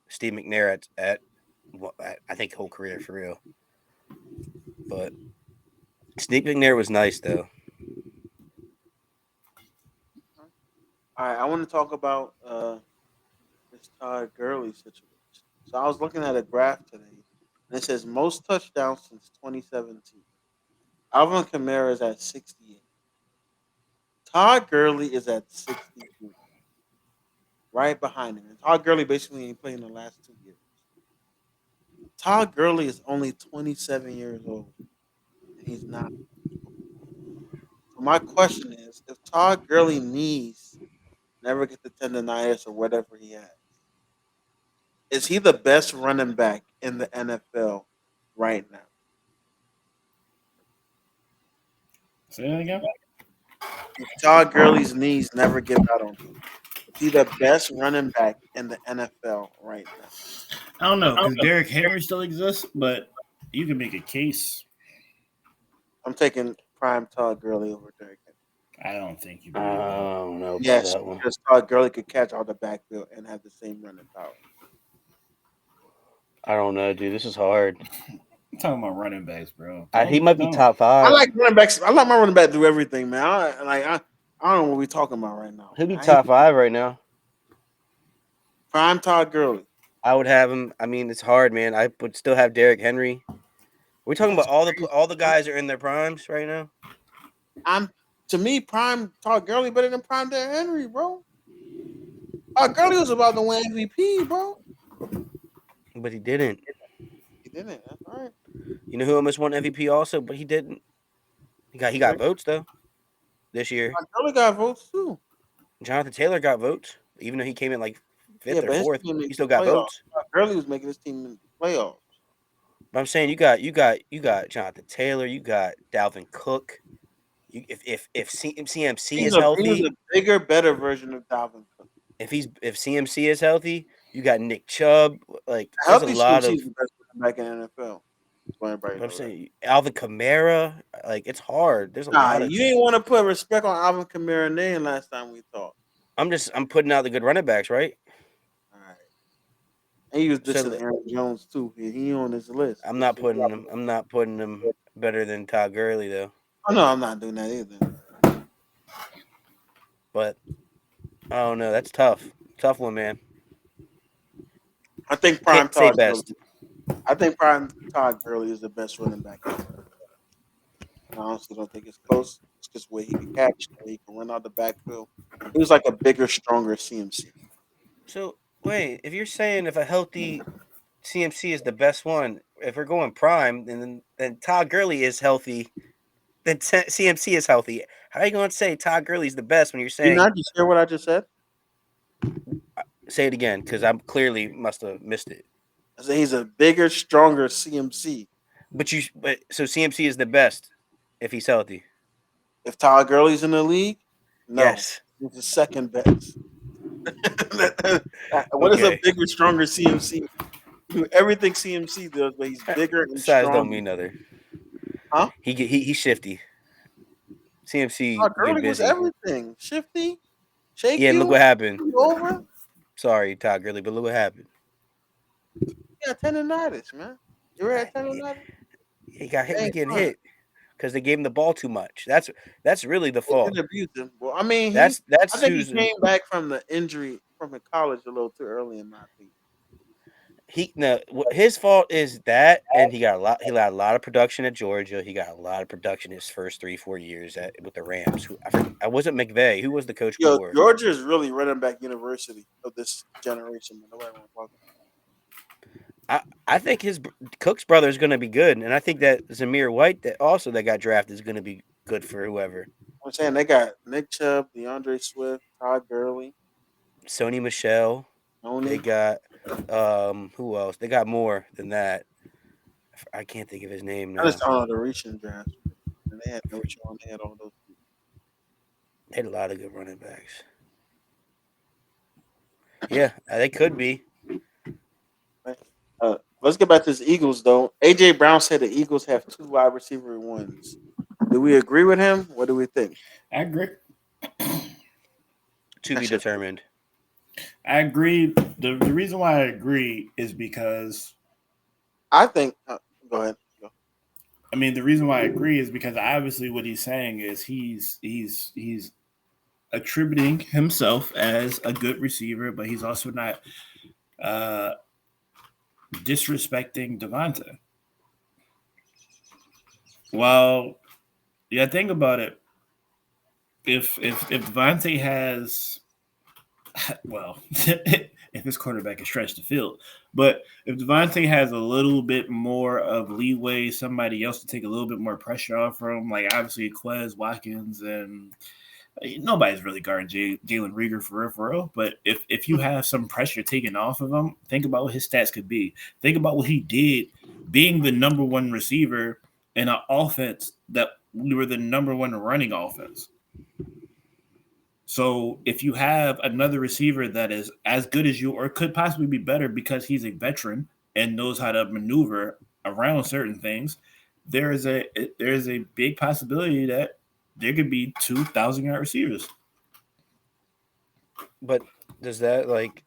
Steve McNair at I think whole career for real. But Steve McNair was nice though. All right, I want to talk about this Todd Gurley situation. So I was looking at a graph today, and it says most touchdowns since 2017. Alvin Kamara is at 68. Todd Gurley is at 62. Right behind him. And Todd Gurley basically ain't played in the last 2 years. Todd Gurley is only 27 years old. And he's not. So my question is, if Todd Gurley needs never get the tendonitis or whatever he has, is he the best running back in the NFL right now? Say that again. If Todd Gurley's knees never give out on him, is he the best running back in the NFL right now? I don't know because Derrick Henry still exists, but you can make a case. I'm taking prime Todd Gurley over Derrick Henry. I don't think you I believe that. don't know about Yes, that one. because Todd Gurley could catch all the backfield and have the same running power. I don't know, dude. This is hard. I'm talking about running backs, bro. He might be Don't- top I 5. like running backs. I like my running back to do everything, man. I don't know what we're talking about right now. He'll be I ain't- top 5 right now. Prime Todd Gurley. I would have him. I mean, it's hard, man. I would still have Derrick Henry. We're talking about all the guys are in their primes right now. To me, prime Todd Gurley better than prime Derrick Henry, bro. Todd Gurley was about to win MVP, bro. But he didn't. He didn't. That's all right. You know who almost won MVP also, but he didn't. He got votes though this year. Todd Gurley got votes too. Jonathan Taylor got votes, even though he came in like 5th Yeah, or but his 4th. team made He still the got playoffs. votes. Todd Gurley was making his team in the playoffs. But I'm saying you got Jonathan Taylor, you got Dalvin Cook. If CMC He is was healthy, a bigger, better version of Dalvin Cook. if CMC is healthy, you got Nick Chubb. Like there's a Healthy lot CMC of. is the best running back in the NFL. That's why everybody I'm knows that. saying Alvin Kamara. Like it's hard. There's a Nah, lot of. you didn't want to put respect on Alvin Kamara name last time we talked. I'm putting out the good running backs, right? All right. And he was So- dissing Aaron Jones too. He on his list. I'm not putting him better than Todd Gurley though. Oh no, I'm not doing that either. But I don't know. That's tough. Tough one, man. I think prime Can't say Todd best. Gurley. I think prime Todd Gurley is the best running back. I honestly don't think it's close. It's just where he can catch, where he can run out the backfield. He was like a bigger, stronger CMC. So wait, if you're saying if a healthy CMC is the best one, if we're going prime, then Todd Gurley is healthy, then CMC is healthy. How are you going to say Todd Gurley's the best when you're Did saying? you not just hear what I just said? Say it again, because I clearly must have missed it. I said he's a bigger, stronger CMC. But so CMC is the best if he's healthy. If Todd Gurley's in the league, no, Yes. he's the second best. What is a Okay. bigger, stronger CMC? Do everything CMC does, but he's bigger and Size stronger. don't mean nothing. Huh? He's shifty. CMC Todd get Gurley was busy. everything. Shifty, shaky. Yeah, and look what happened. Over. Sorry, Todd Gurley, but look what happened. Yeah, tendonitis, man. You ever had tendonitis? He got hit. He Ain't getting fun. hit because they gave him the ball too much. That's really the They fault. did abuse him. Well, I mean, That's I think Susan. he came back from the injury from college a little too early in my opinion. His fault is that, and he got a lot of production at Georgia. He got a lot of production his first 3-4 years with the Rams. I wasn't McVay. Who was the coach Yo, before? Georgia is really running back university of this generation. Man. Nobody want to talk about. I think Cook's brother is going to be good, and I think that Zamir White that got drafted is going to be good for whoever. I'm saying they got Nick Chubb, DeAndre Swift, Todd Gurley, Sony Michelle. Tony. They got who else? They got more than that. I can't think of his name now. I just don't know the recent draft. And they had no Sean. They had all those people. They had a lot of good running backs. Yeah, they could be. Let's get back to the Eagles, though. AJ Brown said the Eagles have 2 wide receiver ones. Do we agree with him? What do we think? I agree. To be determined. I agree. The reason why I agree is because I think. Go ahead. Go. I mean the reason why I agree is because obviously what he's saying is he's attributing himself as a good receiver, but he's also not disrespecting Devonta. Well, yeah, think about it. If Devontae has, well, if his quarterback can stretch the field, but if Devontae has a little bit more of leeway, somebody else to take a little bit more pressure off from, like obviously Quez Watkins and Nobody's really guarding Jalen Rieger for real. But if you have some pressure taken off of him, think about what his stats could be. Think about what he did being the number one receiver in an offense that we were the number one running offense. So if you have another receiver that is as good as you or could possibly be better because he's a veteran and knows how to maneuver around certain things, there is a big possibility that there could be 2,000-yard receivers. But does that like?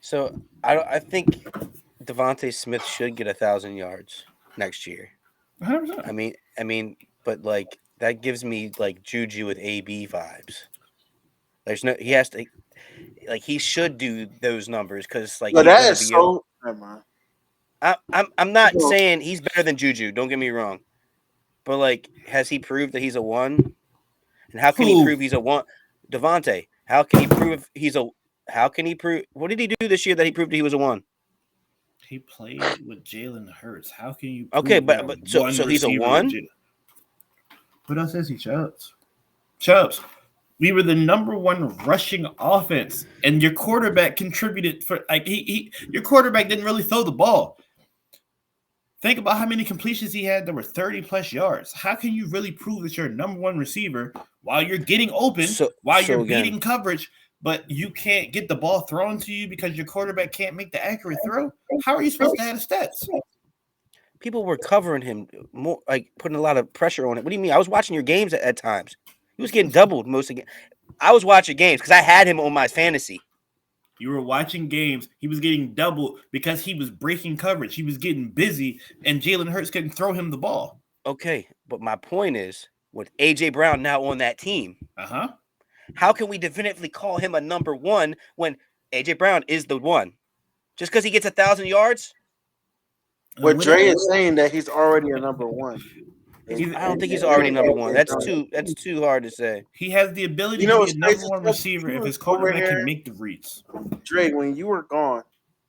So I think Devontae Smith should get 1,000 yards next year. 100%. I mean, but like that gives me like Juju with AB vibes. There's no, he has to, like he should do those numbers because like But he's that gonna is be. so. Never mind. I'm not saying he's better than Juju. Don't get me wrong, but like, has he proved that he's a one? And how can he prove he's a one? Devontae, how can he prove he's a? How can he prove? What did he do this year that he proved he was a one? He played with Jalen Hurts. How can you? Okay, but so he's a one. What else is he? Chubbs. We were the number one rushing offense, and your quarterback contributed for like your quarterback didn't really throw the ball. Think about how many completions he had that were 30 plus yards. How can you really prove that you're a number one receiver while you're getting open, while you're beating coverage, but you can't get the ball thrown to you because your quarterback can't make the accurate throw? How are you supposed to have the stats? People were covering him more, like putting a lot of pressure on it. What do you mean? I was watching your games at times. He was getting doubled most of the games. I was watching games because I had him on my fantasy. You were watching games. He was getting doubled because he was breaking coverage. He was getting busy, and Jalen Hurts couldn't throw him the ball. Okay, but my point is, with A.J. Brown now on that team, how can we definitively call him a number one when A.J. Brown is the one? Just because he gets 1,000 yards? What Dre is saying that he's already a number one. I don't think he's already number one. That's too hard to say. He has the ability to be a number one receiver if his quarterback can make the reads. Dre, when you were gone,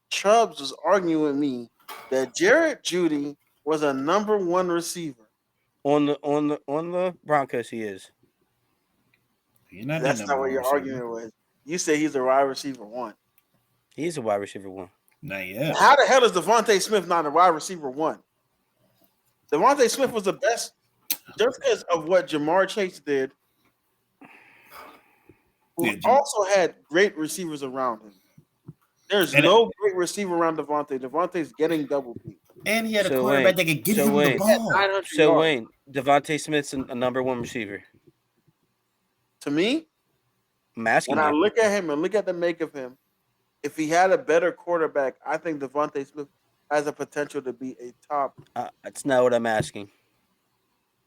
Chubbs was arguing with me that Jared Jeudy was a number one receiver. On the Broncos, he is. That's not what you're arguing with. You say he's a wide receiver one. He's a wide receiver one. Not yet. How the hell is Devontae Smith not a wide receiver one? Devontae Smith was the best just because of what Jamar Chase did, who also had great receivers around him. There's no great receiver around Devontae. Devontae's getting double teamed. And he had a quarterback that could give him the ball. So, Wayne, Devontae Smith's a number one receiver. To me, I'm asking when I look at him and look at the make of him, if he had a better quarterback, I think Devontae Smith has a potential to be a top. That's not what I'm asking.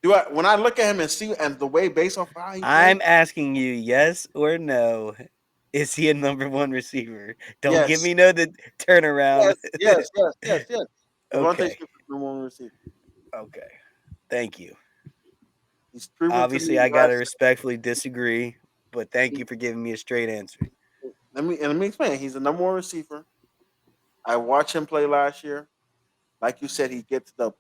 When I look at him and see and the way based off how I'm asking you, yes or no. Is he a number one receiver? Don't give me the turnaround. Yes. Okay. Smith is number one receiver. Okay. Thank you. He's proven obviously I gotta respectfully disagree, but thank you for giving me a straight answer. Let me explain. He's a number one receiver. I watched him play last year. Like you said, he gets double.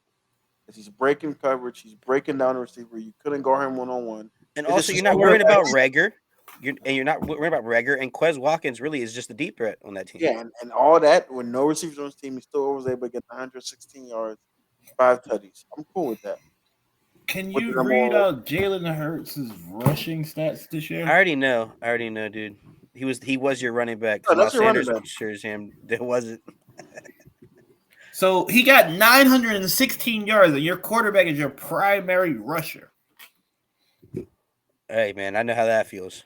He's breaking coverage. He's breaking down the receiver. You couldn't guard him one-on-one. And also, you're not worried about Reagor. You're not worried about Reagor. And Quez Watkins really is just a deep threat on that team. Yeah, and all that, with no receivers on his team, he still was able to get 116 yards, 5 tutties. I'm cool with that. Can you read out Jalen Hurts' rushing stats this year? I already know, dude. He was your running back. Oh, that's your running back. Assures him there wasn't. So he got 916 yards, and your quarterback is your primary rusher. Hey man, I know how that feels.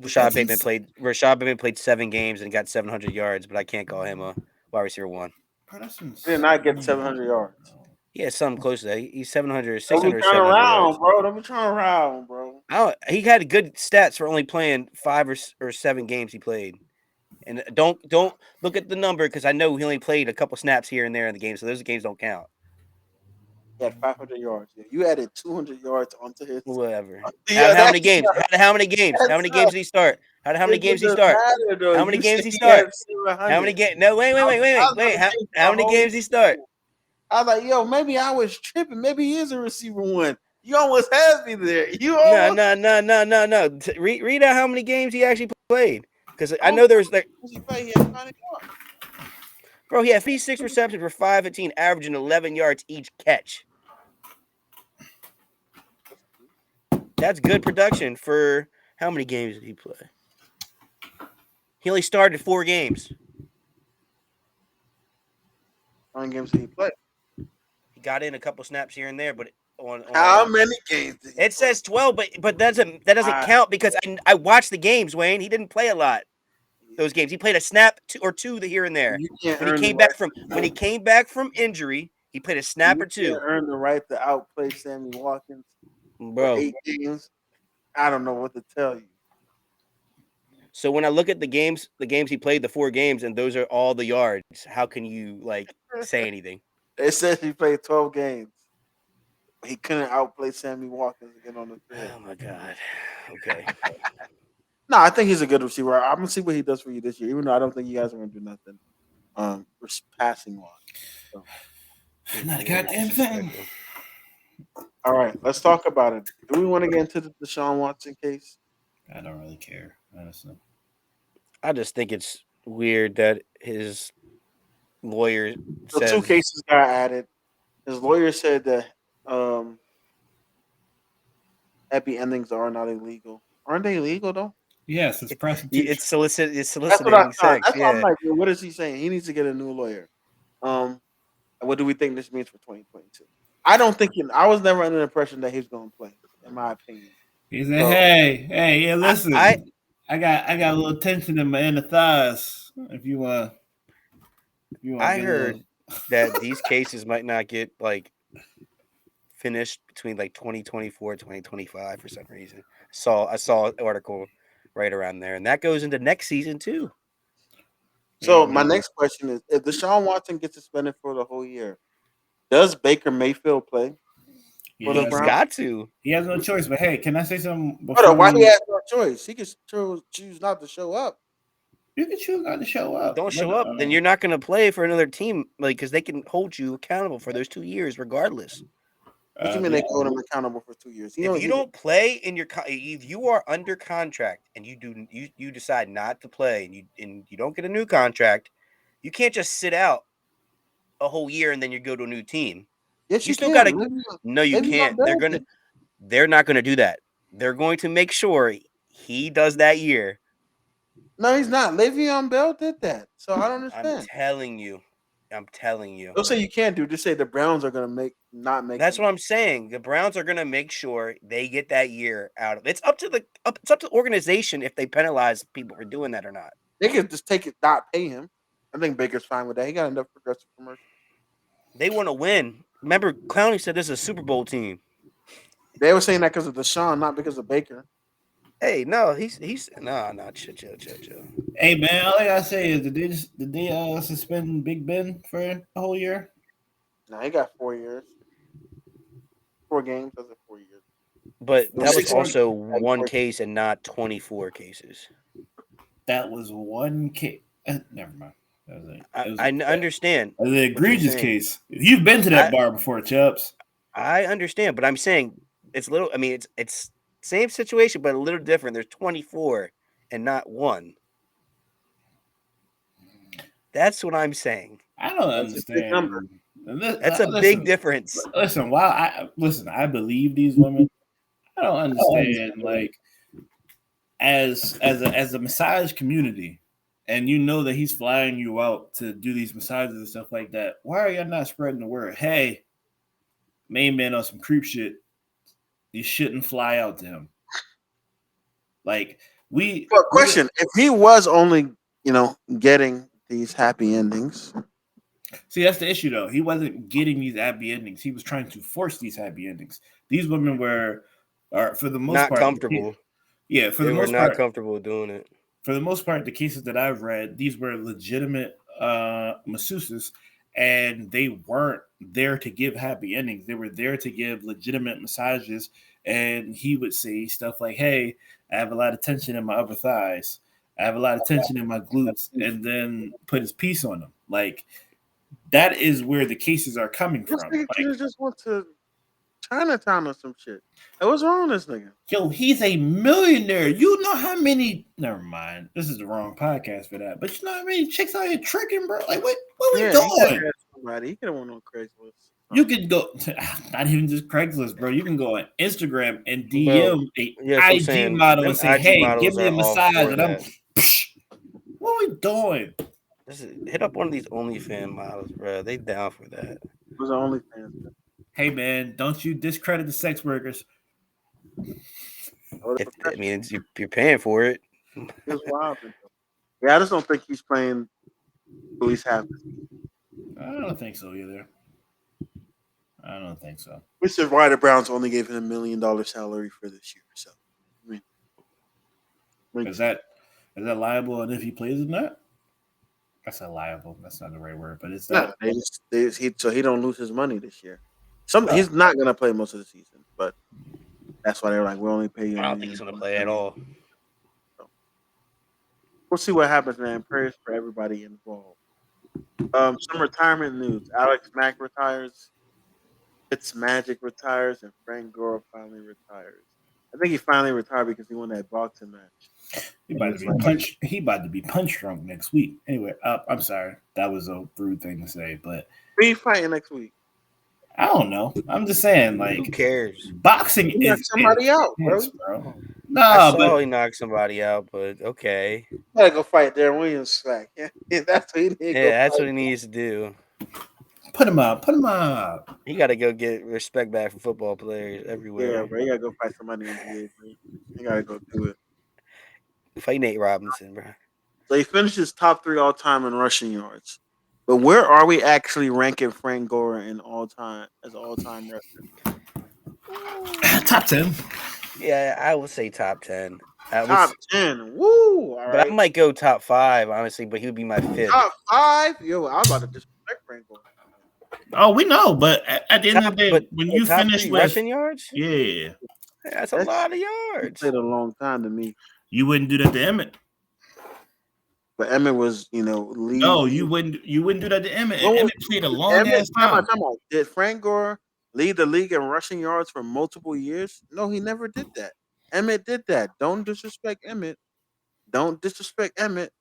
Rashad Bateman played 7 games and got 700 yards, but I can't call him a wide receiver one. He did not get 700 yards. Yeah, something close to that. He's 700, 600, Don't be trying around, bro. Don't be trying around, bro. He had good stats for only playing 5 or 7 games he played. And don't look at the number because I know he only played a couple snaps here and there in the game, so those games don't count. He had 500 yards. Yeah, you added 200 yards onto his. Whatever. How many games? How many games? How many games did he start? How many games did he start? How many games did he start? How many games? No, wait. How many games did he start? I was like, yo, maybe I was tripping. Maybe he is a receiver one. You almost had me there. You No. almost. Read out how many games he actually played, because I know there's like, He played. He had 90 yards. bro, he had 56 receptions for 515, averaging 11 yards each catch. That's good production for how many games did he play? He only started 4 games. How many games did he play? He got in a couple snaps here and there, but How many games did he it says 12, but that doesn't count because I watched the games, Wayne. He didn't play a lot those games. He played a snap or two here and there. You can't When earn he came the back right from to- when he came back from injury, he played a snap you or two. can't earn the right to outplay Sammy Watkins for Bro. 8 games. I don't know what to tell you. So when I look at the games he played, the 4 games, and those are all the yards, how can you like say anything? It says he played 12 games. He couldn't outplay Sammy Watkins again on the field. Oh my god. Okay. No, I think he's a good receiver. I'm gonna see what he does for you this year, even though I don't think you guys are gonna do nothing passing wise. So. Not a goddamn thing. All right, let's talk about it. Do we want to get into the Deshaun Watson case? I don't really care, honestly. I just think it's weird that his lawyer So says 2 cases got added. His lawyer said that happy endings are not illegal. Aren't they illegal though? Yes, it's prostitution. it's soliciting That's what sex. that's what I'm like. What is he saying? He needs to get a new lawyer. What do we think this means for 2022? I don't think I was never under the impression that he's going to play. In my opinion, He said, "Hey, yeah, listen, I got a little tension in my inner thighs. If you want, I heard that these cases might not get like finished between like 2024 2025 for some reason. I saw an article right around there, and that goes into next season too. So my next question is: if Deshaun Watson gets suspended for the whole year, does Baker Mayfield play? He He's got to. He has no choice. But hey, can I say something? Why he has no choice? He can choose not to show up. You can choose not to show up. Don't show up, then you're not going to play for another team, like because they can hold you accountable for those 2 years, regardless. What do you mean they hold him accountable for 2 years? If you don't play in your, if you are under contract and you decide not to play and you don't get a new contract, you can't just sit out a whole year and then you go to a new team. Yes, you still got to. No, you can't. They're not going to do that. They're going to make sure he does that year. No, he's not. Le'Veon Bell did that, so I don't understand. I'm telling you. Don't say you can't do. Just say the Browns are going to not make. That's what I'm saying. The Browns are going to make sure they get that year out of it. It's up to the organization if they penalize people for doing that or not. They could just take it, not pay him. I think Baker's fine with that. He got enough progressive commercials. They want to win. Remember, Clowney said this is a Super Bowl team. They were saying that because of Deshaun, not because of Baker. Hey, no, he's no, chill. Hey man, all I gotta say is did they suspend Big Ben for a whole year? No, he got 4 years. 4 games. That's 4 years. But that was also 1 case and not 24 cases. That was 1 case. Never mind. I understand. An egregious case. You've been to that bar before, Chubbs. I understand, but I'm saying it's little. I mean, it's same situation, but a little different. There's 24 and not 1. That's what I'm saying. I don't understand. That's a big difference. Listen, I believe these women. I don't understand. Like, as a massage community, and you know that he's flying you out to do these massages and stuff like that. Why are y'all not spreading the word? Hey, main man on some creep shit. You shouldn't fly out to him. Like question: if he was only, getting these happy endings. See, that's the issue, though. He wasn't getting these happy endings. He was trying to force these happy endings. These women are for the most part not comfortable. Yeah, for they the most were part, not comfortable doing it. For the most part, the cases that I've read, these were legitimate masseuses, and they weren't there to give happy endings. They were there to give legitimate massages. And he would say stuff like, "Hey, I have a lot of tension in my upper thighs. I have a lot of tension in my glutes," and then put his piece on them. Like, that is where the cases are coming from. You just want to Chinatown or some shit. Hey, what's wrong with this nigga? Yo, he's a millionaire. You know how many? Never mind. This is the wrong podcast for that. But you know how many chicks out here tricking, bro? Like, what we He doing? could have somebody. He could have went on Craigslist. You could go not even just Craigslist, bro. You can go on Instagram and DM a I'm IG saying, model them and say, IG "Hey, models give me a are all massage," for and I'm. that. What are we doing? Hit up one of these OnlyFans models, bro. They down for that. It was the only fans. Hey, man, don't you discredit the sex workers? You're paying for it. It's wild. Yeah, I just don't think he's playing at least half. I don't think so either. I don't think so. We said why the Browns only gave him $1 million salary for this year. So, I mean, Is that liable? And if he plays in that, that's not liable. That's not the right word, but it's no, that. so he don't lose his money this year. He's not gonna play most of the season, but that's why they're like, we only pay you. I don't think he's gonna play at all. So, we'll see what happens, man. Prayers for everybody involved. Some retirement news: Alex Mack retires. Fitzmagic retires, and Frank Gore finally retires. I think he finally retired because he won that boxing match. He about to be punch drunk next week. Anyway, I'm sorry. That was a rude thing to say, but who are you fighting next week? I don't know. I'm just saying, like, who cares? Boxing he knocked somebody out, bro. No, I saw but he knocked somebody out, but okay. You gotta go fight Darren Williams slack. Yeah, that's what he needs. That's what he needs to do. Put him up. He got to go get respect back from football players everywhere. Yeah, bro. You gotta go fight somebody in the NBA, bro. You gotta go do it. Fight Nate Robinson, bro. So he finishes top 3 all time in rushing yards. But where are we actually ranking Frank Gore in all time rusher? Top 10. Yeah, I would say top 10. Top 10. Woo! All but right. I might go top 5, honestly, but he would be my 5th. Top 5? Yo, I was about to disrespect Frank Gore. Oh, we know, but at the end of the day, when you finish with rushing yards, yeah, that's a lot of yards. Played a long time to me, you wouldn't do that to Emmett. but Emmett was, lead. No, you wouldn't do that to Emmett. Emmett played a long ass time. Come on. Did Frank Gore lead the league in rushing yards for multiple years? No, he never did that. Emmett did that. Don't disrespect Emmett. Don't disrespect Emmett.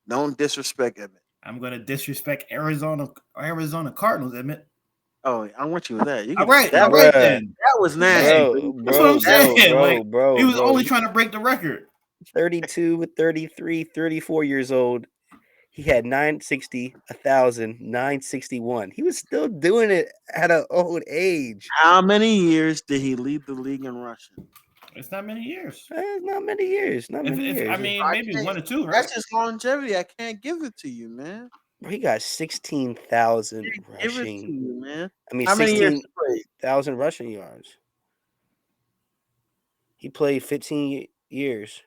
Don't disrespect Emmett. I'm gonna disrespect Arizona Cardinals, Emmett. Oh, I want you with that. You All right, that, right then. That was nasty. That's what I'm saying. Bro, he was only trying to break the record. 32, 33, 34 years old. He had 960, 1,000, 961. He was still doing it at an old age. How many years did he lead the league in rushing? It's not many years. Not many years. Not many years. I mean, maybe 1 or 2, right? That's his longevity. I can't give it to you, man. He got 16,000 Give it rushing. to you, man. I mean, How many years 16,000 rushing yards. He played 15 years.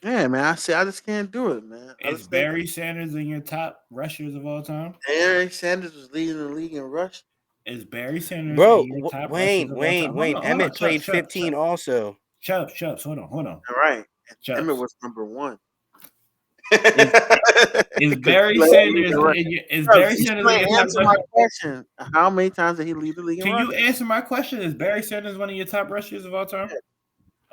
Yeah, man. I just can't do it, man. Is Barry Sanders in your top rushers of all time? Barry Sanders was leading the league in rush. Is Barry Sanders Bro, in your top Wayne. Hold on, Emmett played 15 also. Chubbs. Hold on. All right. Chubbs. Emmett was number 1. Is Barry Sanders in your answer my question? How many times did he lead the league in rushing? rushing? Can you answer my question? Is Barry Sanders one of your top rushers of all time? Yeah.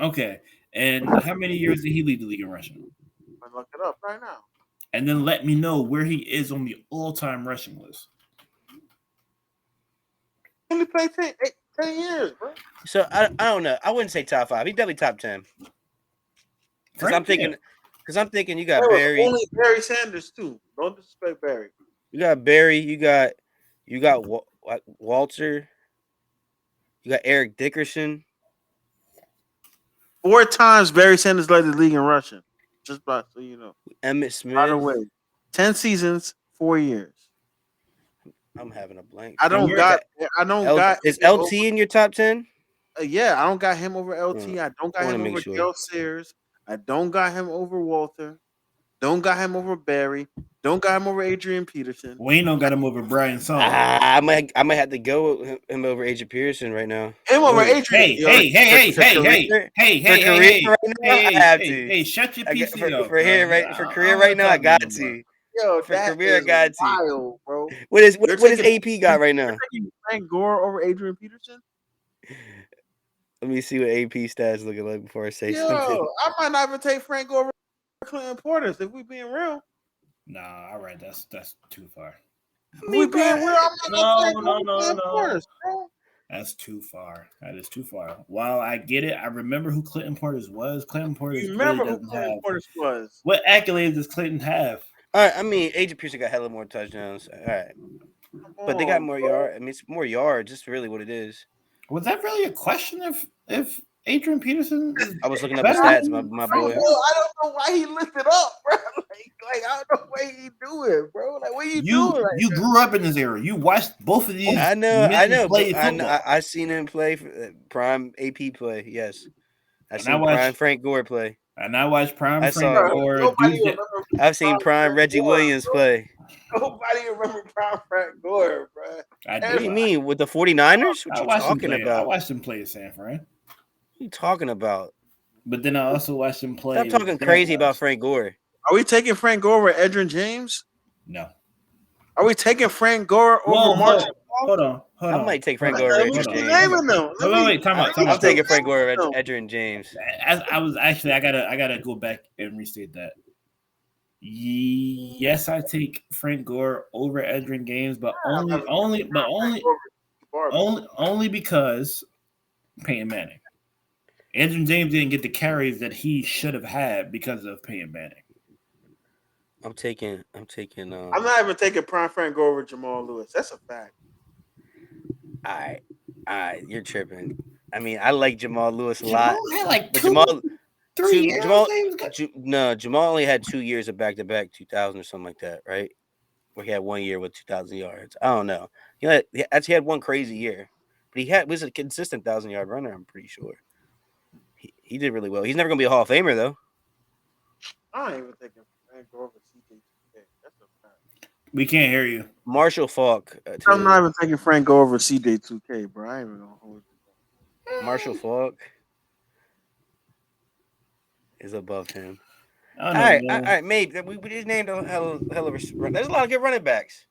Okay. And how many years did he lead the league in rushing? I'll look it up right now. And then let me know where he is on the all-time rushing list. He only played 10 years, bro. So I don't know. I wouldn't say top 5. He's definitely top 10. Because I'm thinking you got Barry. Only Barry Sanders too. Don't disrespect Barry. You got Barry. You got Walter. You got Eric Dickerson. 4 times Barry Sanders led the league in rushing. Just by so you know. Emmett Smith. By the way, 10 seasons, 4 years. I'm having a blank. I don't got. Is LT in your top 10? Yeah, I don't got him over LT. I don't got him over sure. Joe Sears. I don't got him over Walter. Don't got him over Barry. Don't got him over Adrian Peterson. Wayne don't got him over Brian Song. I might have to go with him over Adrian Peterson right now. Him over Adrian. Hey, shut your PC up. For career right now, I got to. Yo, for career, I got wild, bro. What is AP got right now? Frank Gore over Adrian Peterson? Let me see what AP stats looking like before I say Yo, something. I might not even take Frank over Clinton Portis if we being real. Nah, all right, that's too far. If we being real, I'm not gonna take No, over no, Clinton no. Portis, bro. That's too far. That is too far. While I get it, I remember who Clinton Portis was. Clinton Portis You really remember who doesn't Clinton have. Portis was? What accolades does Clinton have? All right, I mean, Adrian Peterson got hella more touchdowns. All right, Come but they got on, more bro. yards. I mean, it's more yards. That's really what it is. Was that really a question if Adrian Peterson is I was looking up the better stats, than my Frank boy. Bro, I don't know why he lifted up, bro. Like I don't know why he do it, bro. Like what you doing? You grew up in this era. You watched both of these I men know, play but I football. seen him play for prime AP play. Yes, I And I seen prime watched Frank Gore play. Prime I Frank saw. Bro, or nobody dude. remember I've seen prime Frank Reggie Gore, Williams bro. play. Nobody remember prime Frank Gore, bro. I What do you do. mean with the 49ers? What I you watched him talking play. I about? What watched him play at San Fran. you talking about? But then I also watched him play Stop with talking the crazy about Jaguars. Frank Gore. Are we taking Frank Gore over Edrin James? No. Are we taking Frank Gore over Whoa, Marshall hold Falk? on. I might take Frank Hold Gore on. over Let me Edgerrin Hold keep on. James. Hold on. naming them. Wait, time out. I'm taking Frank Gore over them. Edgerrin James. I was actually I gotta go back and restate that. Yes, I take Frank Gore over Edrin Games, but only because Peyton Manning. Edrin James didn't get the carries that he should have had because of Peyton Manning. I'm taking. I'm not even taking prime Frank Gore over Jamal Lewis. That's a fact. All right, you're tripping. I mean, I like Jamal Lewis a Jamal lot, had like but 3 years. Jamal only had 2 years of back-to-back 2,000 or something like that, right? Where he had 1 year with 2,000 yards. I don't know. He actually had one crazy year, but was a consistent 1,000-yard runner. I'm pretty sure. He did really well. He's never gonna be a Hall of Famer though. I ain't even thinking Frank Gore over CJ. That's a fact. We can't hear you. Marshall Faulk. I'm not even taking Frank Gore over CJ2K, bro. I ain't even gonna hold you. Marshall Faulk is above him. All right, maybe we just named a hell of a. There's a lot of good running backs.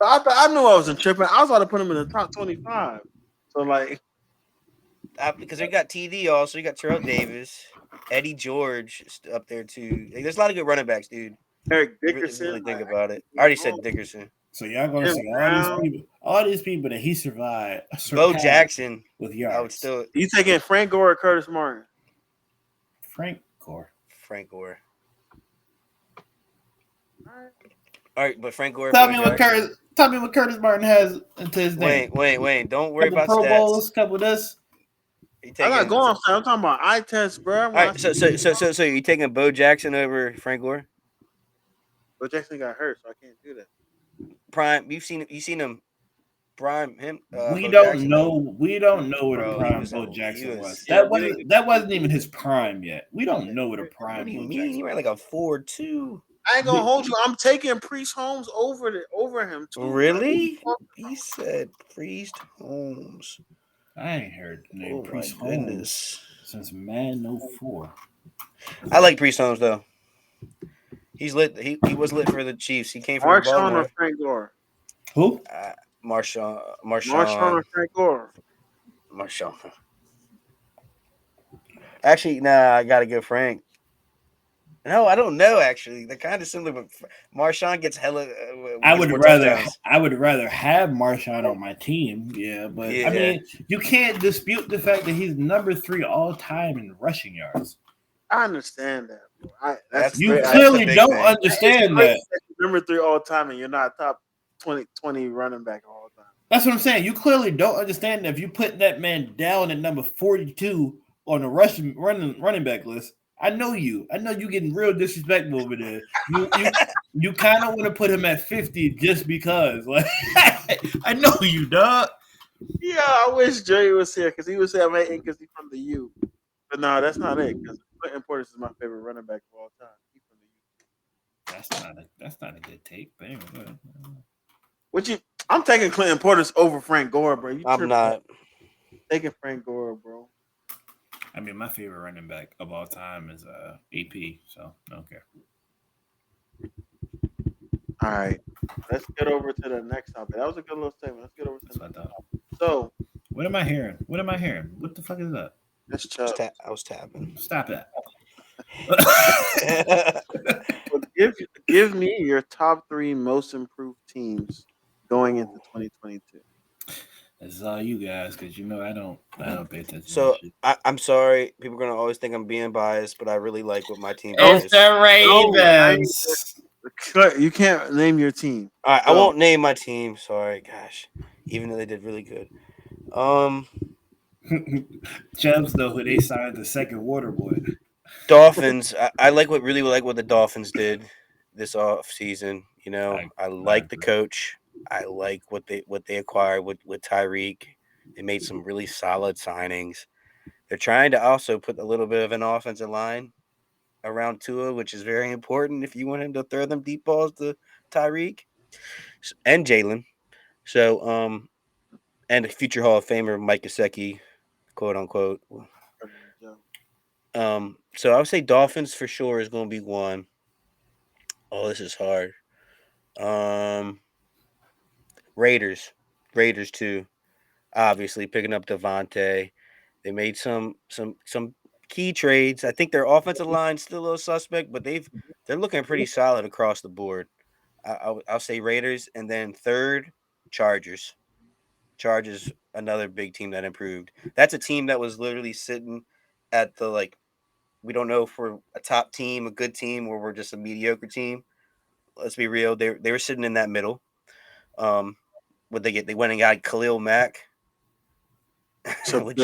I knew I wasn't tripping. I was about to put him in the top 25. So like, because they got TD also. You got Terrell Davis, Eddie George up there too. Like, there's a lot of good running backs, dude. Eric Dickerson. Really think about it. I already said Dickerson. So y'all gonna see all these people that he survived. Bo Jackson with yards. I would still. You taking Frank Gore or Curtis Martin? Frank Gore. All right, but Frank Gore. Tell me what Curtis Martin has to his name. Wait. Don't worry about Pro stats. Bowls, couple of this. I'm not going. I'm talking about eye test, bro. All right, so you taking Bo Jackson over Frank Gore? Bo Jackson got hurt, so I can't do that. Prime, you've seen him. Prime him. We don't know what a prime Bo Jackson was. That wasn't even his prime yet. We don't know what a prime. What do you mean? He ran like a 4.2. I ain't gonna hold you. I'm taking Priest Holmes over him too. Really? He said Priest Holmes. I ain't heard the name Priest Holmes since Man 04. I like Priest Holmes though. He's lit. He was lit for the Chiefs. He came from Marshawn or Frank Gore? Who? Marshawn or Frank Gore? Marshawn. Actually, nah. I gotta go Frank. No, I don't know. Actually, they're kind of similar, but Marshawn gets hella. I would rather have Marshawn on my team. Yeah, but I mean, you can't dispute the fact that he's number 3 all time in rushing yards. I understand that. You clearly don't understand that. Number 3 all time, and you're not top 20 running back all time. That's what I'm saying. You clearly don't understand that if you put that man down at number 42 on the running back list. I know you getting real disrespectful over there. You kind of want to put him at 50 just because. Like, I know you, dog. Yeah, I wish Jerry was here because he would say I'm hating because he's from the U. But no, that's not it. Because Clinton Portis is my favorite running back of all time. He's from the U. That's not a good take. But anyway. I'm taking Clinton Portis over Frank Gore, bro. I'm not taking Frank Gore, bro. I mean, my favorite running back of all time is AP, so I don't care. All right, let's get over to the next topic. That was a good little statement. Let's get over to the next topic. So, What am I hearing? What am I hearing? What the fuck is that? That's Chubb. I was tapping. Stop that. Well, give me your top 3 most improved teams going into 2022. It's all you guys, because I don't pay attention to So that shit. I'm sorry, people are gonna always think I'm being biased, but I really like what my team It's is. the Ravens. You can't name your team. All right, I Go. won't name my team. Sorry, gosh, even though they did really good. Chubbs, though, who they signed the second water boy. Dolphins. I like what the Dolphins did this off season. I like the coach. I like what they acquired with Tyreek. They made some really solid signings. They're trying to also put a little bit of an offensive line around Tua, which is very important if you want him to throw them deep balls to Tyreek and Jalen. So, and a future Hall of Famer Mike Gesicki, quote unquote. So I would say Dolphins for sure is going to be one. Oh, this is hard. Raiders too. Obviously picking up Devontae. They made some key trades. I think their offensive line's still a little suspect, but they're looking pretty solid across the board. I'll say Raiders, and then third, Chargers. Chargers, another big team that improved. That's a team that was literally sitting at the we don't know if we're a top team, a good team, or we're just a mediocre team. Let's be real. They were sitting in that middle. What they get? They went and got Khalil Mack with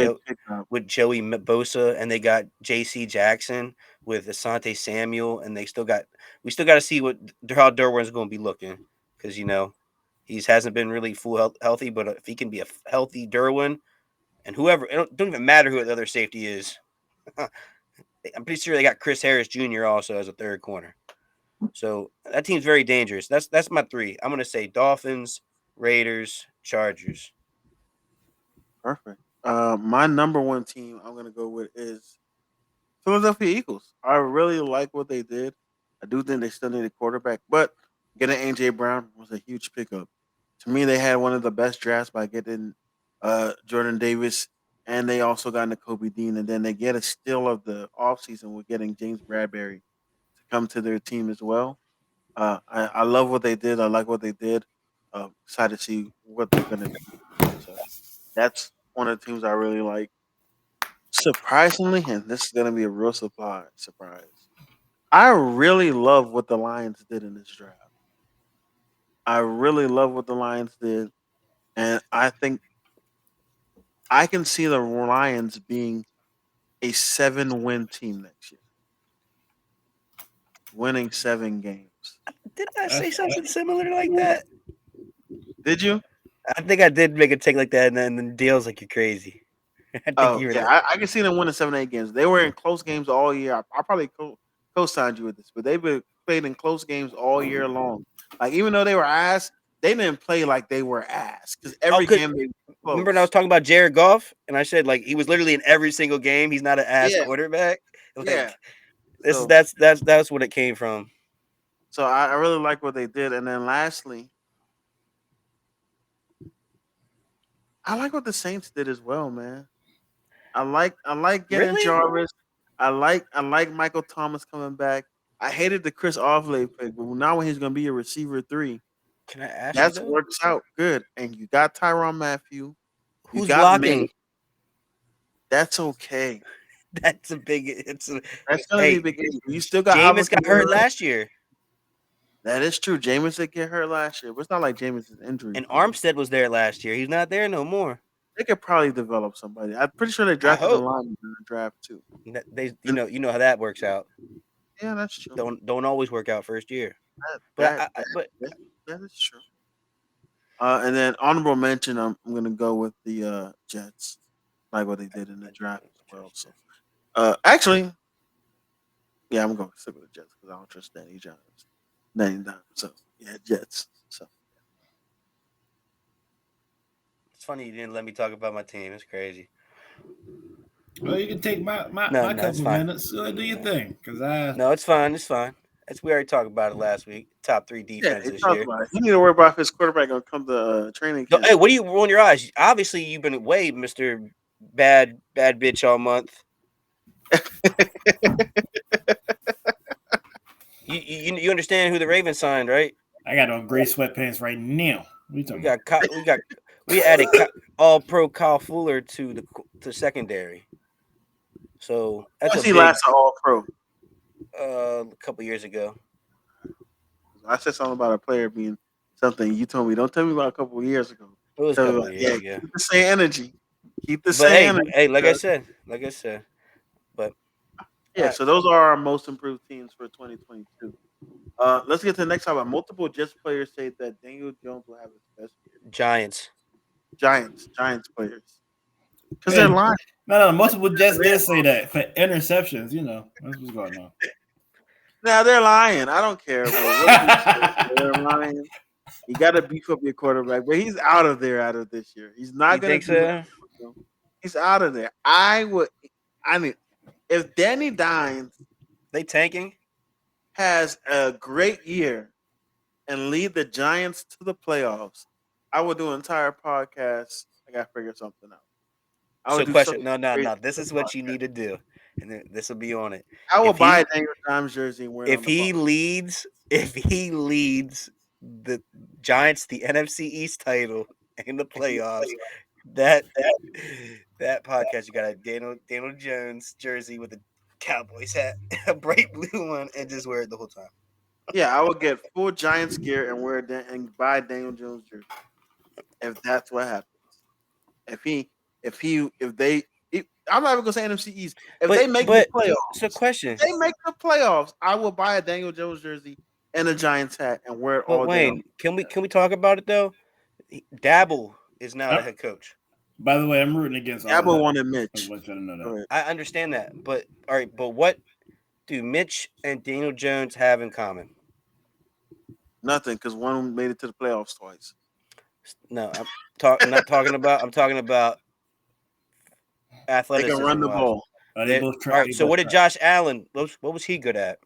Joey Bosa, and they got J.C. Jackson with Asante Samuel, and we still got to see how Derwin's going to be looking, because he hasn't been really full healthy, but if he can be a healthy Derwin, and whoever, it don't even matter who the other safety is. I'm pretty sure they got Chris Harris Jr. also as a third corner. So that team's very dangerous. That's my 3. I'm going to say Dolphins, Raiders, Chargers. Perfect. My number 1 team I'm going to go with is Philadelphia Eagles. I really like what they did. I do think they still need a quarterback, but getting AJ Brown was a huge pickup. To me, they had one of the best drafts by getting Jordan Davis, and they also got Nakobe Dean, and then they get a steal of the offseason with getting James Bradbury to come to their team as well. I love what they did. I like what they did. Excited to see what they're going to do. So that's one of the teams I really like. Surprisingly, and this is going to be a real surprise. I really love what the Lions did in this draft. I really love what the Lions did, and I think I can see the Lions being a 7-win team next year, winning 7 games. Did I say something similar like that? Did you? I think I did make a take like that, and then Dale's like, "You're crazy." I think you were. Yeah, I can see them winning 7, 8 games. They were in close games all year. I probably co-signed you with this, but they've been played in close games all year long. Like, even though they were ass, they didn't play like they were ass, because every game they were close. Remember when I was talking about Jared Goff, and I said he was literally in every single game. He's not an ass quarterback. That's what it came from. So I really like what they did, and then lastly, I like what the Saints did as well, man. I like getting Jarvis. I like Michael Thomas coming back. I hated the Chris Olave pick, but now when he's going to be a receiver 3, can I ask that works out good. And you got Tyrann Mathieu. Who's blocking? That's okay. That's a big. That's gonna be a big issue. You still got Jameis got hurt last year. That is true. Jameis did get hurt last year, but it's not like Jameis is injury. And Armstead was there last year. He's not there no more. They could probably develop somebody. I'm pretty sure they drafted the lineman in the draft too. You know how that works out. Yeah, that's true. Don't always work out first year. That is true. And then honorable mention, I'm gonna go with the Jets, like what they did in the draft as well. So, actually, yeah, I'm going to stick with the Jets because I don't trust Danny Dimes. So yeah, Jets. So it's funny you didn't let me talk about my team. It's crazy. Well, you can take my couple minutes. Go ahead, do your thing, No, it's fine. It's fine. As we already talked about it last week. Top 3 Yeah, defense he this talked year. about it. He need to worry about if his quarterback gonna come to training Yo, camp. hey, what do you roll in your eyes? Obviously, you've been away, Mr. Bad bitch all month. You understand who the Ravens signed, right? I got on gray sweatpants right now. What you talking about? We added all pro Kyle Fuller to the secondary. So that's Once a he big last an All Pro. a couple years ago. I said something about a player being something. You told me. Don't tell me about a couple of years ago. It was a Tell me couple about, of years yeah, ago. keep the same energy. Keep the But same energy. hey, like I cuz. said, but Yeah, so those are our most improved teams for 2022. Let's get to the next topic. Multiple Jets players say that Daniel Jones will have his best year. Giants. Giants players. Because Yeah. they're lying. No, multiple Jets did say that for interceptions. That's what's going on. Now they're lying. I don't care, bro. What do you say? They're lying. You got to beef up your quarterback, but he's out of there out of this year. He's not You going think to do so? it. He's out of there. I mean, if Danny Dimes They tanking? has a great year and lead the Giants to the playoffs, I would do an entire podcast. I got to figure something out. I would So do question. something No. crazy This for is the what you podcast. need to do. And this will be on it. I will If buy he a Daniel Dimes jersey and wear it on if the he bus. leads the Giants the NFC East title in the playoffs, that podcast you got a Daniel Jones jersey with a Cowboys hat, a bright blue one, and just wear it the whole time. Yeah, I would get full Giants gear and wear and buy Daniel Jones jersey if that's what happens. If they, I'm not even gonna say NFC East. If they make the playoffs, so question. they make the playoffs, I will buy a Daniel Jones jersey and a Giants hat and wear it But all day. Wayne, can we talk about it though? Dabble is now the Yep. head coach. By the way, I'm rooting against all Dabble of that. wanted I Mitch. want you to know Go that. ahead. I understand that, but all right, but what do Mitch and Daniel Jones have in common? Nothing, because one made it to the playoffs twice. No, I'm not talking about. I'm talking about They athleticism. can run the ball. They both All right. So what did Josh Allen? What was he good at?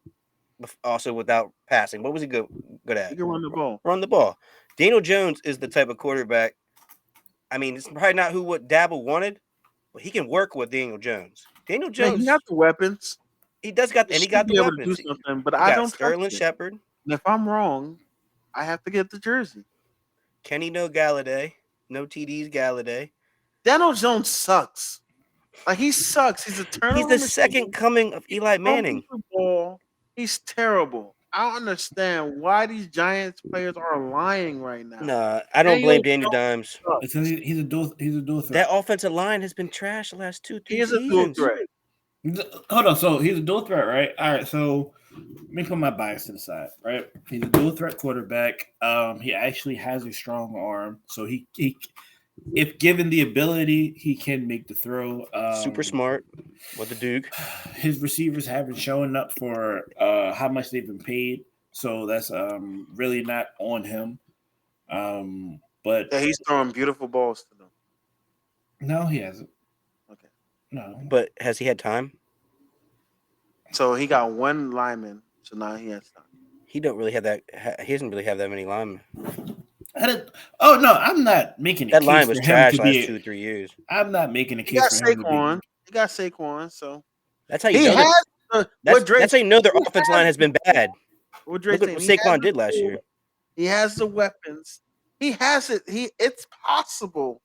Also, without passing, what was he good at? He can run the ball. Run the ball. Daniel Jones is the type of quarterback. I mean, it's probably not what Dabble wanted, but he can work with Daniel Jones. Daniel Man, Jones, he got the weapons. he does got, and he got the be able to weapons. do something, but He I got don't Sterling trust it. Shepard. And if I'm wrong, I have to get the jersey. Kenny no Galladay, no TDs Galladay. Daniel Jones sucks. Like he sucks. He's a turnover. He's the second coming of Eli Manning. Ball. He's terrible. I don't understand why these Giants players are lying right now. Nah, I don't blame Daniel Dimes. He's a dual threat. That offensive line has been trash the last 2-3 He is seasons. a dual threat. Hold on. So he's a dual threat, right? All right. So let me put my bias to the side, right? He's a dual threat quarterback. He actually has a strong arm, so he if given the ability, he can make the throw. Super smart with the Duke. His receivers haven't shown up for how much they've been paid, so that's really not on him. But yeah, he's throwing beautiful balls to them. No, he hasn't. Okay. No. But has he had time? So he got one lineman, so now he has time. He don't really have that. He doesn't really have that many linemen. Oh no, I'm not making that line was trash last 2-3 years. I'm not making a case for him to be. He got Saquon, so that's how you know. That's how you know their offensive line has been bad. Look what Saquon did last year. He has the weapons. He has it. It's possible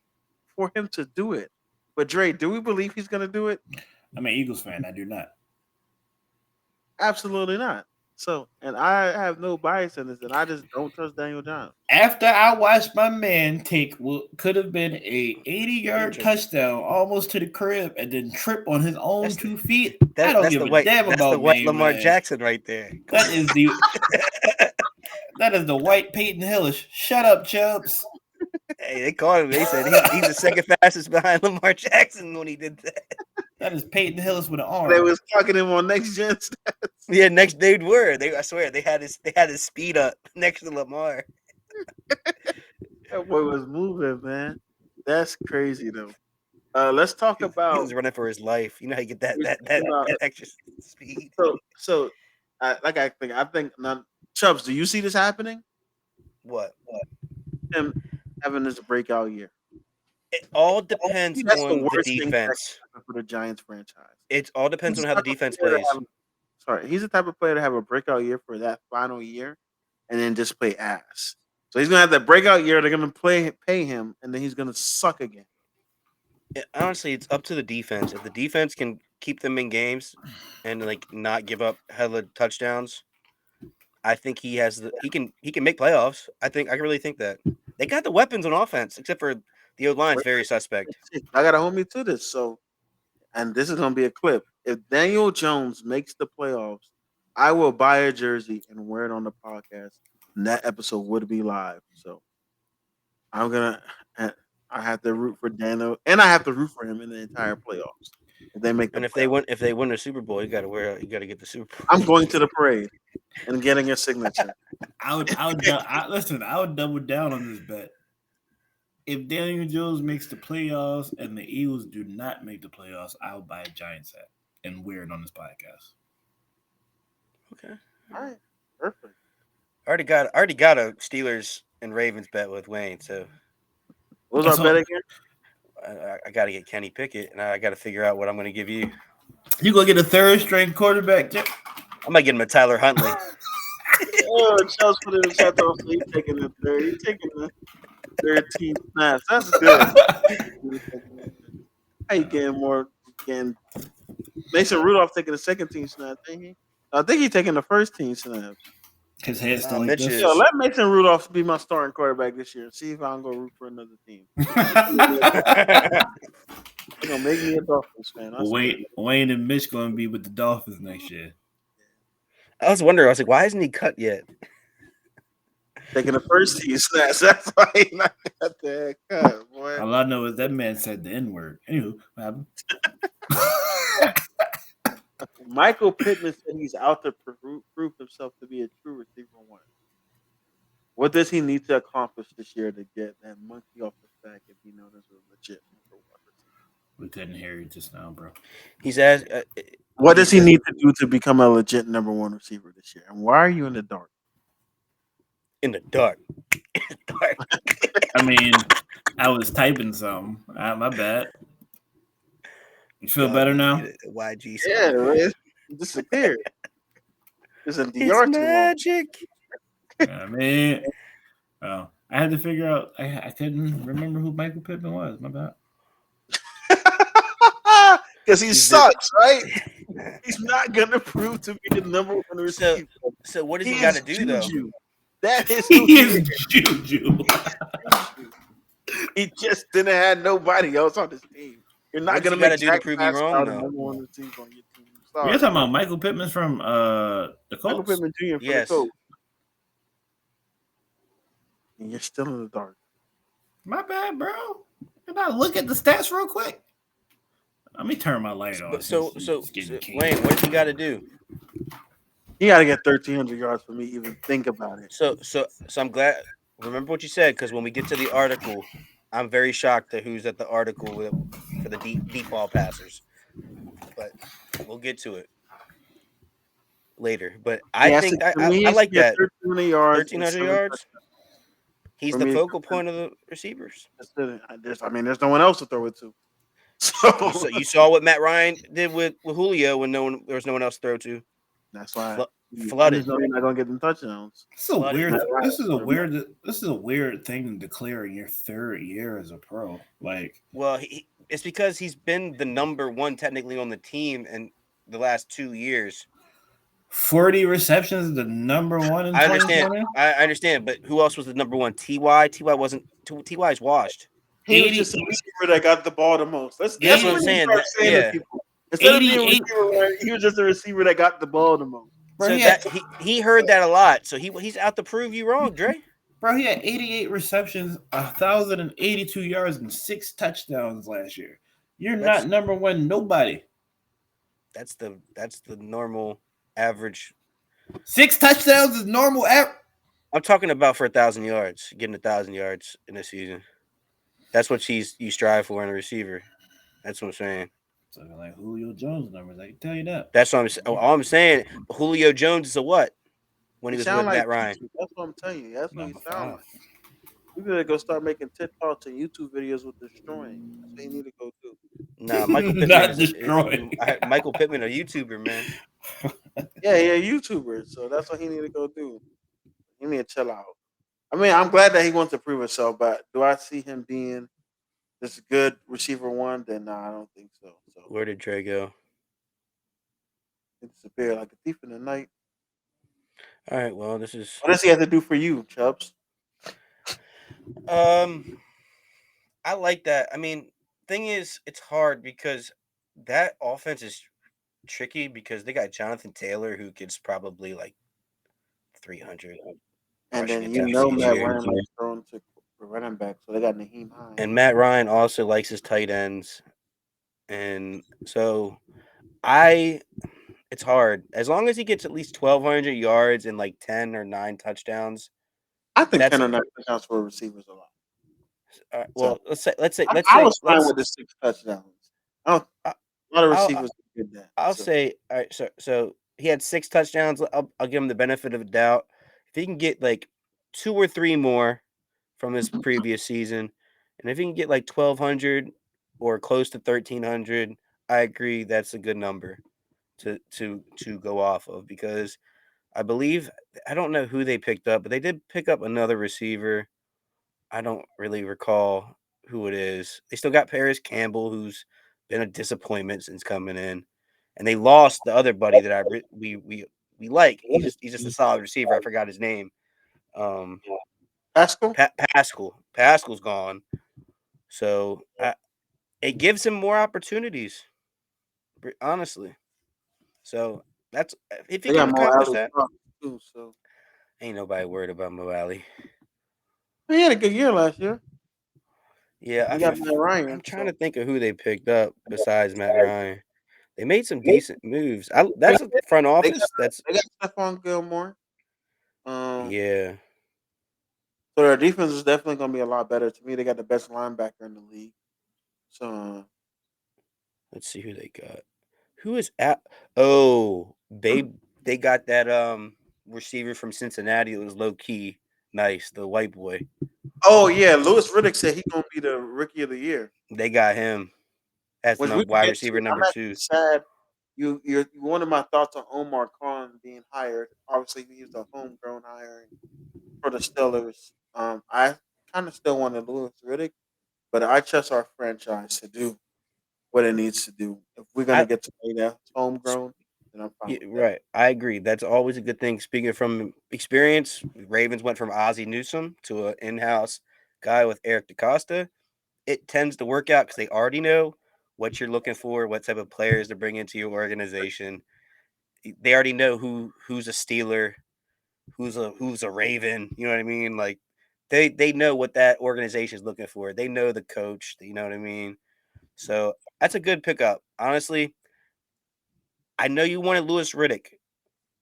for him to do it. But Dre, do we believe he's going to do it? I'm an Eagles fan. I do not. Absolutely not. So, and I have no bias in this, and I just don't trust Daniel Jones. After I watched my man take what could have been a 80-yard touchdown almost to the crib and then trip on his own 2 feet, I don't give a damn about white Lamar Jackson right there. That is the white Peyton Hillis. Shut up, Chubbs. Hey, they called him. They said he's the second fastest behind Lamar Jackson when he did that. That is Peyton Hillis with an arm. They was talking him on Next Gen stats. Yeah, they were. I swear they had his speed up next to Lamar. That boy was moving, man. That's crazy though. Let's talk about. He was running for his life. You know how you get that extra speed. So I think now, Chubbs, do you see this happening? What? Him having this breakout year. It all depends That's the on the worst thing that defense. can happen for the Giants franchise. It all depends He's on how the type of defense player to plays. he's the type of player to have a breakout year for that final year, and then just play ass. So he's gonna have that breakout year. They're gonna pay him, and then he's gonna suck again. Honestly, it's up to the defense. If the defense can keep them in games and like not give up hella touchdowns, I think he can make playoffs. I really think that they got the weapons on offense, except for the O line's very suspect. I gotta hold me to this. So, and this is gonna be a clip. If Daniel Jones makes the playoffs, I will buy a jersey and wear it on the podcast, and that episode would be live. So, I'm gonna. I have to root for Daniel, and I have to root for him in the entire playoffs. If they make, And if they win the Super Bowl, you got to get the Super Bowl. I'm going to the parade and getting a signature. I would listen. I would double down on this bet. If Daniel Jones makes the playoffs and the Eagles do not make the playoffs, I'll buy a Giants hat and wear it on this podcast. Okay, All right, perfect. I already got a Steelers and Ravens bet with Wayne, so What was our bet again? I got to get Kenny Pickett, and I got to figure out what I'm going to give you. You gonna get a third string quarterback? I might get him a Tyler Huntley. Oh, Charles put it in the chat though. So he's taking the third. He's taking the 13 snaps. That's good. How you getting more? Getting Mason Rudolph taking the second team snap, ain't he? I think he's taking the first team snaps. His head's still like Mitch this. is- Yo, let Mason Rudolph be my starting quarterback this year. See if I can go root for another team. You're gonna make me a Dolphins fan. I swear. Wayne and Mitch gonna be with the Dolphins next year. I was wondering. I was like, why isn't he cut yet? Taking the first team snaps. That's why he not got that cut, boy. All I know is that man said the N-word. Anywho, what happened? Michael Pittman said he's out to prove himself to be a true receiver one. What does he need to accomplish this year to get that monkey off the back if he knows it's a legit number one receiver? We couldn't hear you just now, bro. He's asked. What does he need to do to become a legit number one receiver this year? And why are you in the dark? In the dark. I mean, I was typing some. My bad. You feel better now? YG. Yeah, it disappeared. It's a DR It's too long. magic. I mean, I had to figure out. I couldn't remember who Michael Pittman was. My bad. Because he sucks, right? He's not gonna prove to be the number one receiver. So what does he got to do though? Juju. That is He is Juju. He just didn't have nobody else on his team. You're not What gonna does he make gotta do to Jack prove you wrong, Pascal the though? number one receiver on your team. You're Sorry. talking about Michael Pittman from the Michael Colts? Pittman Jr. for Yes. the Colts. And you're still in the dark. My bad, bro. Can I look at the stats real quick? Let me turn my light on. So It's getting kinky. Wayne, what does he got to do? He got to get 1,300 yards for me to even think about it. So I'm glad. Remember what you said, because when we get to the article, I'm very shocked at who's at the article for the deep ball passers. But we'll get to it later. But I think I like that. 1,300 yards. 1,300 yards. He's For the me, focal point of the receivers. There's no one else to throw it to. So You saw what Matt Ryan did with Julio when there was no one else to throw to. that's why Flooded. I just know you're not gonna get them touchdowns. This is a weird. Right. This is a weird thing to declare in your third year as a pro. Like, Well, it's because he's been the number one technically on the team in the last 2 years. 40 receptions is the number one in I understand. 2020? I understand, but who else was the number one? Ty. Ty wasn't. Ty's washed. He 80 was just a receiver that got the ball the most. That's That's what I'm what saying. start saying to Yeah. people. Instead of being a 88 receiver, he was just a receiver that got the ball the most. Bro, So he had, he heard that a lot. So he's out to prove you wrong, Dre. he had 88 receptions, 1,082 yards, and 6 touchdowns last year. You're That's- not number one, nobody. That's the normal average. 6 touchdowns is normal. I'm talking about for 1,000 yards, getting 1,000 yards in a season. That's what you strive for in a receiver. That's what I'm saying. So like Julio Jones numbers, I can tell you that. That's what all I'm saying. Julio Jones is a what when he was with sound like Matt Ryan? YouTube. That's what I'm telling you. That's what he Number sound 5. like. You better go start making TikToks and YouTube videos with destroying. That's what you need to go do. Nah, Michael Pittman Not is destroying. Michael Pittman, a YouTuber, man. Yeah, YouTuber. So that's what he need to go do. He need to chill out. I mean, I'm glad that he wants to prove himself, but do I see him being this good receiver one? Then no, I don't think so. So Where did Trey go? it's a bear like a thief in the night. All right, well, this is What does he have to do for you, Chubbs? I like that. I mean, thing is, it's hard because that offense is tricky because they got Jonathan Taylor who gets probably like 300 And rushing then you attempts know each Matt year. Ryan likes throwing to the running back, so they got Naheem Hines. And Matt Ryan also likes his tight ends. And so it's hard. As long as he gets at least 1,200 yards and like 10 or 9 touchdowns. I think That's 10 or 9 touchdowns for receivers a lot. well, let's say I was fine with the 6 touchdowns. I don't, I- a lot of I'll- receivers did that. I'll so. say, all right, so he had 6 touchdowns. I'll give him the benefit of the doubt. If he can get like 2 or 3 more from his previous season, and if he can get like 1,200 or close to 1,300, I agree that's a good number to go off of because I believe I don't know who they picked up, but they did pick up another receiver. I don't really recall who it is. They still got Paris Campbell, who's been a disappointment since coming in, and they lost the other buddy that we like. He's just a solid receiver. I forgot his name. Pascal? Pascal's gone, so it gives him more opportunities. Honestly, so that's if he They got can more accomplish Alex that. Cross, too, so. Ain't nobody worried about Mo Alley. He had a good year last year. Yeah, He got Matt Ryan. I'm trying to think of who they picked up besides Matt Ryan. They made some decent moves. That's a front office. They got Stephon Gilmore. Yeah. So their defense is definitely going to be a lot better. To me, they got the best linebacker in the league. So Let's see who they got. Who is at? Oh, they got that receiver from Cincinnati. It was low key nice. The white boy. oh yeah, Lewis Riddick said he's going to be the rookie of the year. They got him as Which we wide receiver number 2. Sad. You're one of my thoughts on Omar Khan being hired. Obviously, he was a homegrown hire for the Steelers. I kind of still wanted Lewis Riddick, but I trust our franchise to do what it needs to do. If we're gonna get somebody that's homegrown, then I'm fine. Yeah, right. I agree. That's always a good thing. Speaking from experience, Ravens went from Ozzie Newsome to an in-house guy with Eric DeCosta. It tends to work out because they already know what you're looking for, what type of players to bring into your organization. They already know who's a Steeler, who's a Raven. You know what I mean? Like they know what that organization is looking for. They know the coach. You know what I mean? So that's a good pickup. Honestly, I know you wanted Lewis Riddick,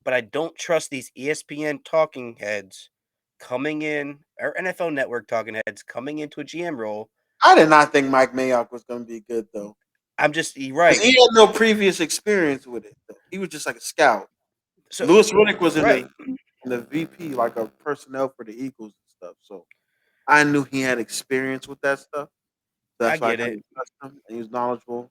but I don't trust these ESPN talking heads coming in, or NFL Network talking heads coming into a GM role. I did not think Mike Mayock was going to be good though. You're right. He had no previous experience with it. Though. He was just like a scout. So Lewis Riddick was in the VP, like a personnel for the Eagles and stuff. So I knew he had experience with that stuff. That's why I trust him. And he was knowledgeable.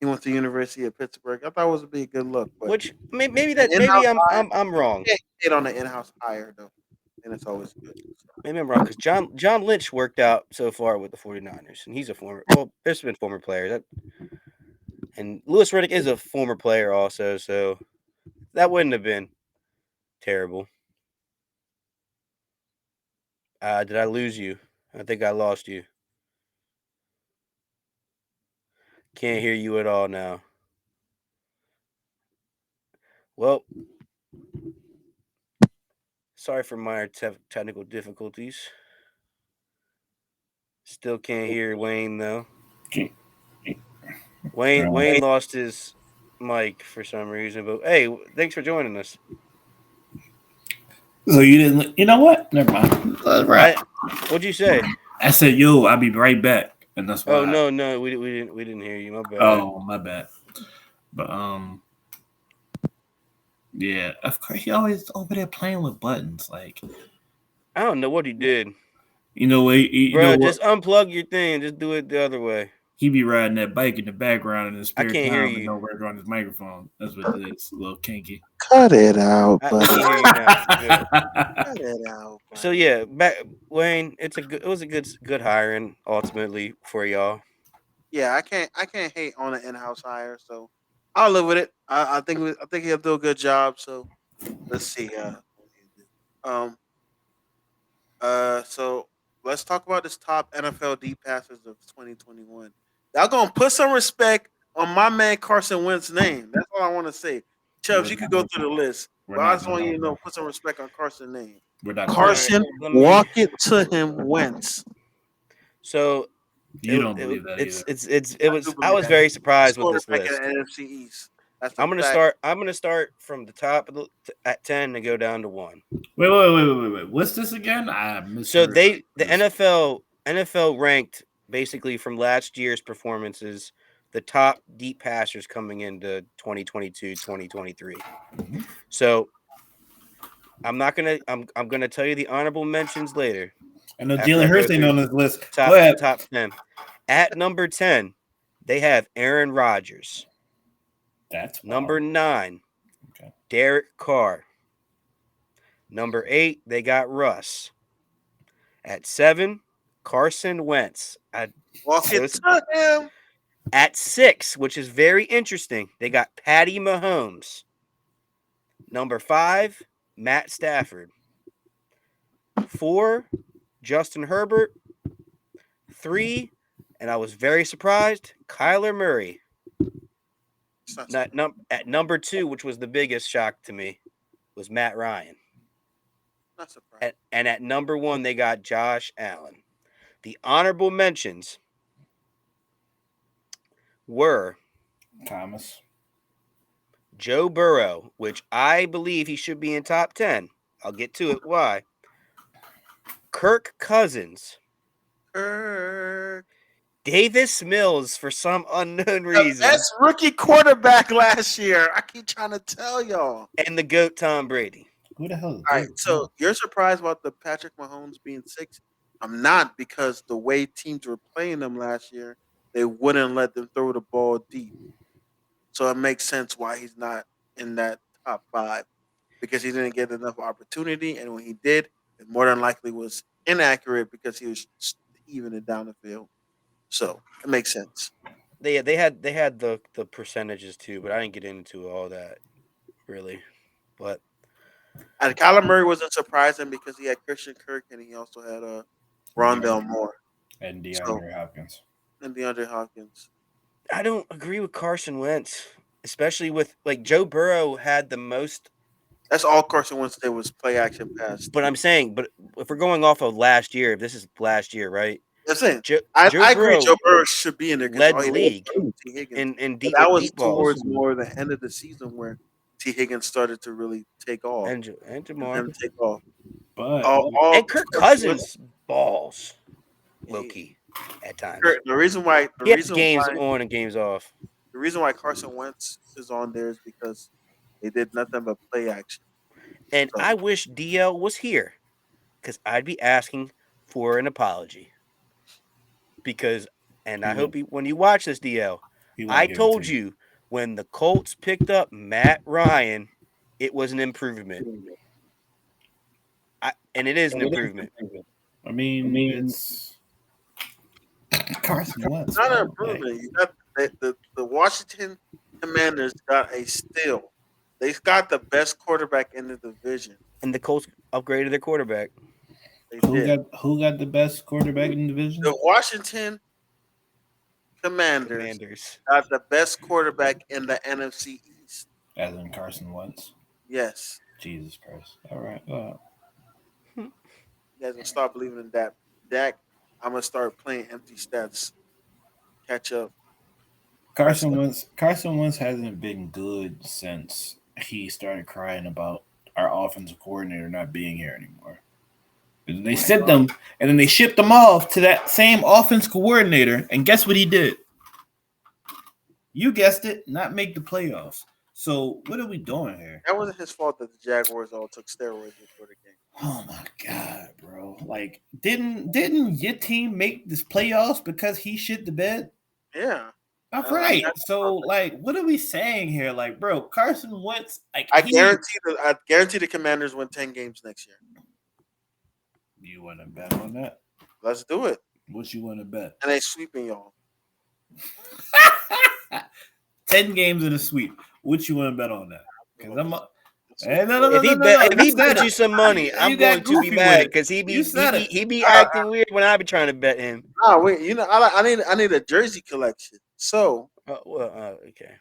He went to the University of Pittsburgh. I thought it was a good look. But which maybe I'm wrong. Yeah, he hit on the in-house hire though, and it's always good. So. Maybe I'm wrong because John Lynch worked out so far with the 49ers, and he's a there's been former players. And Lewis Riddick is a former player also, so that wouldn't have been terrible. Did I lose you? I think I lost you. Can't hear you at all now. Well, sorry for minor technical difficulties. Still can't hear Wayne though. Wayne lost his mic for some reason, but hey, thanks for joining us. So you didn't? You know what? Never mind. Right. What'd you say? I said, "Yo, I'll be right back." and that's why. Oh no, we didn't hear you. My bad. Oh, my bad. But yeah, of course he always over there playing with buttons. Like, I don't know what he did, you know what? You bro. know what? Just unplug your thing. Just do it the other way. He be riding that bike in the background in his I spare can't hear time and you. don't work on his microphone. That's what it is. A little kinky. Cut it out, I buddy. can hear you now. Good. Cut it out. Buddy. So yeah, back Wayne, it was a good hiring ultimately for y'all. Yeah, I can't hate on an in-house hire, so I'll live with it. I think he'll do a good job. So let's see. Um. So let's talk about this top NFL D passes of 2021. Y'all gonna put some respect on my man Carson Wentz's name. That's all I want to say. Chubbs, you could go through the list, We're but I not just want you to gonna- know, put some respect on Carson's name. We're not. Carson, Let me- walk it to him, Wentz. So You don't believe that either. it was. I was very surprised with this Quarterback list. in the NFC East. That's a I'm gonna fact. start from the top of at 10 and go down to 1. Wait. What's this again? I missed. So the NFL ranked basically from last year's performances the top deep passers coming into 2022, 2023. Mhm. So I'm gonna tell you the honorable mentions later. I know After Jalen I go Hurts ain't through on this list. Go ahead. top 10. At number 10, they have Aaron Rodgers. That's Number wild. 9, Okay. Derek Carr. Number 8, they got Russ. At 7, Carson Wentz. Walk it to him. At 6, which is very interesting, they got Patty Mahomes. Number 5, Matt Stafford. 4, Justin Herbert. 3, and I was very surprised, Kyler Murray. At number 2, which was the biggest shock to me, was Matt Ryan. Not surprised. And at number 1, they got Josh Allen. The honorable mentions were Thomas. Joe Burrow, which I believe he should be in top 10. I'll get to it. Why? Kirk Cousins. Kirk. Davis Mills for some unknown reason. That's rookie quarterback last year. I keep trying to tell y'all. And the GOAT Tom Brady. Who the hell is All right, so you're surprised about the Patrick Mahomes being 6? I'm not, because the way teams were playing them last year, they wouldn't let them throw the ball deep. So it makes sense why he's not in that top 5, because he didn't get enough opportunity, and when he did, it more than likely was inaccurate because he was even it down the field. So it makes sense. They had the percentages too, but I didn't get into all that really. But And Kyler Murray wasn't surprising because he had Christian Kirk and he also had Rondell Moore and DeAndre Hopkins. and DeAndre Hopkins. I don't agree with Carson Wentz, especially with like Joe Burrow had the most. That's all Carson Wentz did was play action pass. But I'm saying, but if we're going off of last year, if this is last year, right? That's it. Joe I agree. Burrow Joe Burrow should be in there. led the league T. Higgins. in But deep, that was deep balls. towards more the end of the season where T. Higgins started to really take off. And Jamar. Take off. But And Kirk Cousins balls, low key, at times. The reason why He has games on and games off. The reason why Carson Wentz is on there is because they did nothing but play action. And I wish DL was here, because I'd be asking for an apology. Because, and I hope when you watch this, DL, I told you when the Colts picked up Matt Ryan, it was an improvement. And it is an improvement. I mean, it's Carson Wentz. It's not an improvement. You got the Washington Commanders got a steal. They got the best quarterback in the division. And the Colts upgraded their quarterback. Who got the best quarterback in the division? The Washington Commanders got the best quarterback in the NFC East. As in Carson Wentz? Yes. Jesus Christ. All right. You guys gonna start believing in that. Dak, I'm gonna start playing empty stats. Catch up. Carson Wentz hasn't been good since he started crying about our offensive coordinator not being here anymore. And they sent them, and then they shipped them off to that same offense coordinator. And guess what he did? You guessed it, not make the playoffs. So what are we doing here? That wasn't his fault that the Jaguars all took steroids before the game. Oh my god, bro! Like, didn't your team make this playoffs because he shit the bed? Yeah. All right. So, like, what are we saying here? Like, bro, Carson Wentz. Like, I guarantee the Commanders win 10 games next year. You want to bet on that? Let's do it. What you want to bet? And they sweeping y'all. 10 games in a sweep. What you want to bet on that? Because I'm. If he bet you some money, I'm going to be mad because he be acting weird when I be trying to bet him. Oh wait, you know I need a jersey collection. So okay.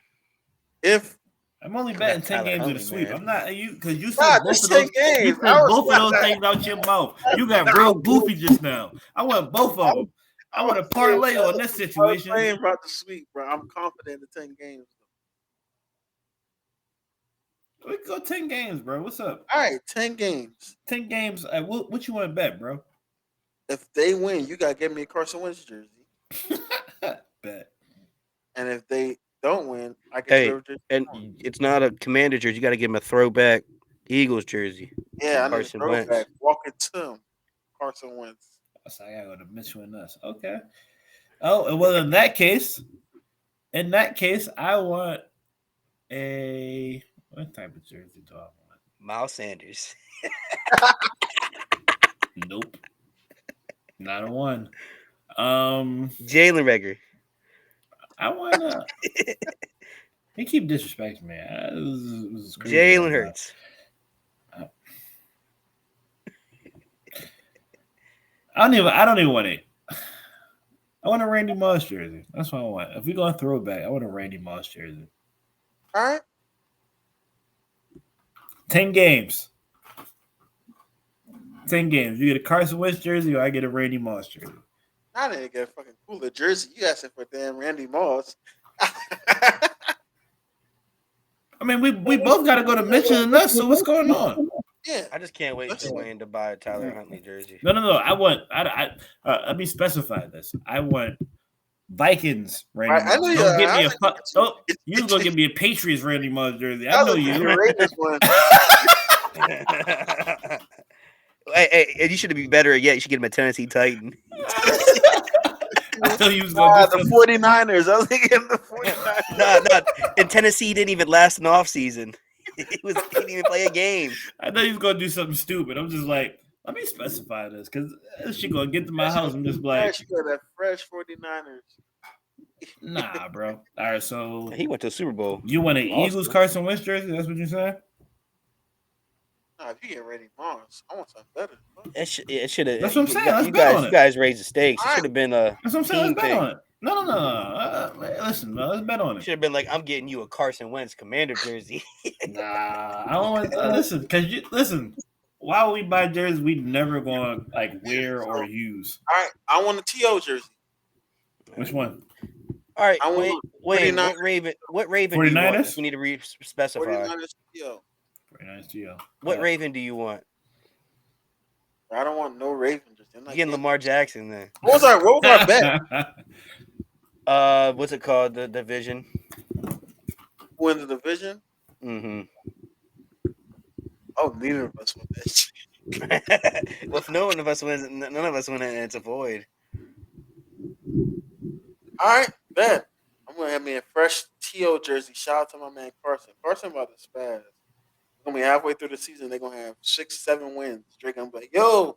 If I'm only betting 10 games in a sweep, man. I'm not you because you said both of those games. You said both of those things out your mouth. You got real goofy just now. I want both of them. I want to parlay on this situation. I'm playing about the sweep, bro. I'm confident in 10 games. We can go 10 games, bro. What's up? All right, 10 games. 10 games. What you want to bet, bro? If they win, you gotta get me a Carson Wentz jersey. Bet. And if they don't win, I can. And it's not a Commander jersey. You got to give him a throwback Eagles jersey. Yeah, I need a throwback. Walk it to him, Carson Wentz. So I gotta go to Mitchell and us. Okay. Oh, well, in that case, I want a. What type of jersey do I want? Miles Sanders. Nope. Not a one. Jalen Reagor. I want to. He keep disrespecting me. This Jalen Hurts. I don't even want it. I want a Randy Moss jersey. That's what I want. If we go throwback, I want a Randy Moss jersey. All right. 10 games. 10 games. You get a Carson Wentz jersey or I get a Randy Moss jersey. I didn't get a fucking cooler jersey. You asking for damn Randy Moss. I mean, we both got to go to Mitchell and us, so what's going on? Yeah. I just can't wait for Wayne to buy a Tyler Huntley jersey. No. Let me specify this. I want Vikings Randy Moss. Don't give me you was gonna give me a Patriots Randy Moss jersey. I know you. Hey, you should be better yet. You should get him a Tennessee Titan. I thought you was gonna the 49ers. I was thinking the 49ers. No. And Tennessee didn't even last an off season. He didn't even play a game. I thought he was gonna do something stupid. I'm just like, let me specify this because this shit gonna get to my house. I'm just like, fresh 49ers. Nah, bro. All right, so he went to the Super Bowl. You want an Eagles Carson Wentz jersey? That's what you're saying? Nah, if you get Randy Moss, I want something better. It should have. That's what I'm saying. You guys raised the stakes. It should have been a. That's what I'm saying. Let's bet on it. No. Listen, let's bet on it. Should have been like, I'm getting you a Carson Wentz Commander jersey. Nah, I don't want to listen. Listen. Why would we buy jerseys we never going to like wear or use? All right, I want a T.O. jersey. Which one? All right, wait. What Raven 49ers? Do you want? We need to specify. 49ers T.O. 49ers T.O. What Raven do you want? I don't want no Raven jersey. You getting Lamar Jackson then? What was our bet? What's it called? The division. Win the division? Mm-hmm. Oh, neither of us won that. Well, if none of us win, and it's a void. All right, bet. I'm gonna have me a fresh T.O. jersey. Shout out to my man Carson. Carson about to spaz. We're gonna be halfway through the season. They're gonna have 6-7 wins. Drake gonna be like, yo,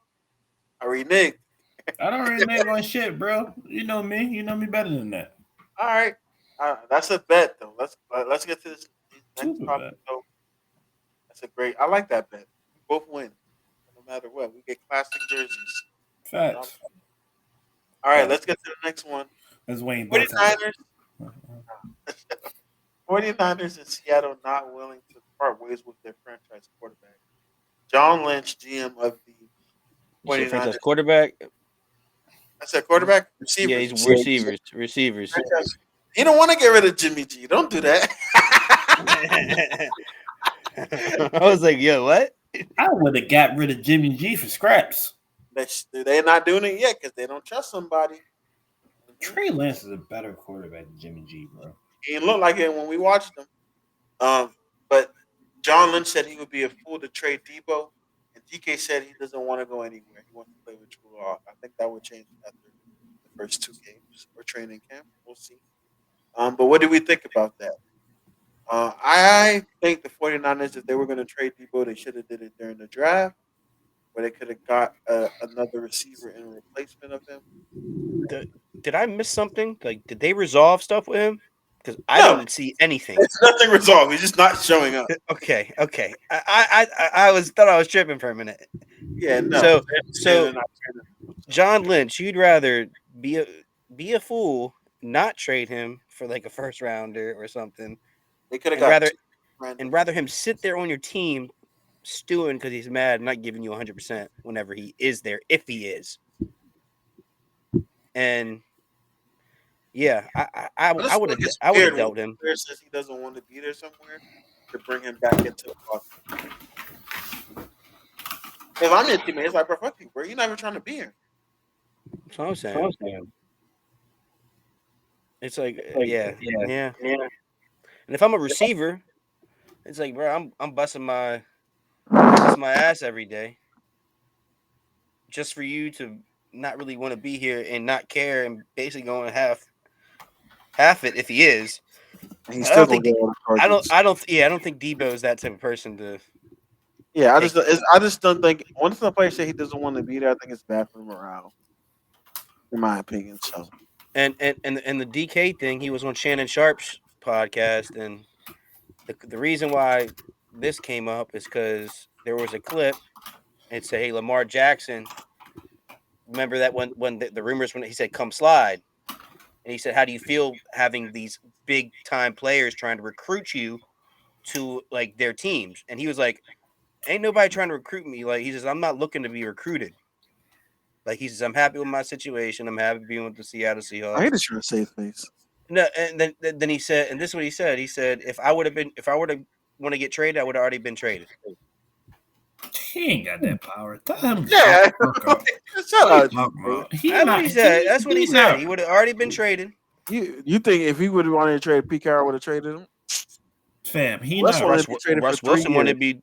I reneged. I don't renege on shit, bro. You know me. You know me better than that. All right. That's a bet though. Let's get to this next topic though. That's a great. I like that bet. We both win, no matter what. We get classic jerseys. Facts. All right, let's get to the next one. That's Wayne. 49ers. 49ers in Seattle not willing to part ways with their franchise quarterback. John Lynch, GM of the 49ers. Franchise quarterback. I said quarterback? Receivers. Yeah, he's receivers. He don't want to get rid of Jimmy G. Don't do that. I was like, yo, what? I would have got rid of Jimmy G for scraps. they're not doing it yet because they don't trust somebody. Trey Lance is a better quarterback than Jimmy G, bro. He didn't look like it when we watched him. But John Lynch said he would be a fool to trade Debo, and DK said he doesn't want to go anywhere. He wants to play with Drew Lock. I think that would change after the first 2 games or training camp. We'll see. But what do we think about that? I think the 49ers, if they were going to trade Debo, they should have did it during the draft, where they could have got another receiver in replacement of him. Did I miss something? Like, did they resolve stuff with him? Because I No. didn't see anything. It's nothing resolved. He's just not showing up. Okay. I thought I was tripping for a minute. Yeah, no. So John Lynch, you'd rather be a fool, not trade him for like a first rounder or something. They could have got rather him sit there on your team, stewing because he's mad, not giving you 100% whenever he is there, if he is. And yeah, I would have dealt him. Player says he doesn't want to be there somewhere to bring him back into the pocket. If I'm your teammate, it's like, bro, fuck you, bro. You're not even trying to be here. That's what I'm saying. It's like, yeah. And if I'm a receiver, it's like, bro, I'm busting my ass every day just for you to not really want to be here and not care and basically going half it if he is. And he's still going I don't think Debo is that type of person to. Yeah, I just don't think once the player say he doesn't want to be there, I think it's bad for morale, in my opinion. So. And the DK thing, he was on Shannon Sharp's podcast, and the reason why this came up is because there was a clip. It said, "Hey, Lamar Jackson, remember that when the rumors when he said come slide," and he said, "How do you feel having these big time players trying to recruit you to like their teams?" And he was like, "Ain't nobody trying to recruit me." Like he says, "I'm not looking to be recruited." Like he says, "I'm happy with my situation. I'm happy being with the Seattle Seahawks." I hate to show a safe face. No, and then he said, and this is what he said. He said, if I would have want to get traded, I would have already been traded. He ain't got that power. Yeah, shut up. That's what he said. He would have already been traded. You think if he would have wanted to trade Pete Carroll, would have traded him? Fam, Russ Wilson wanted to be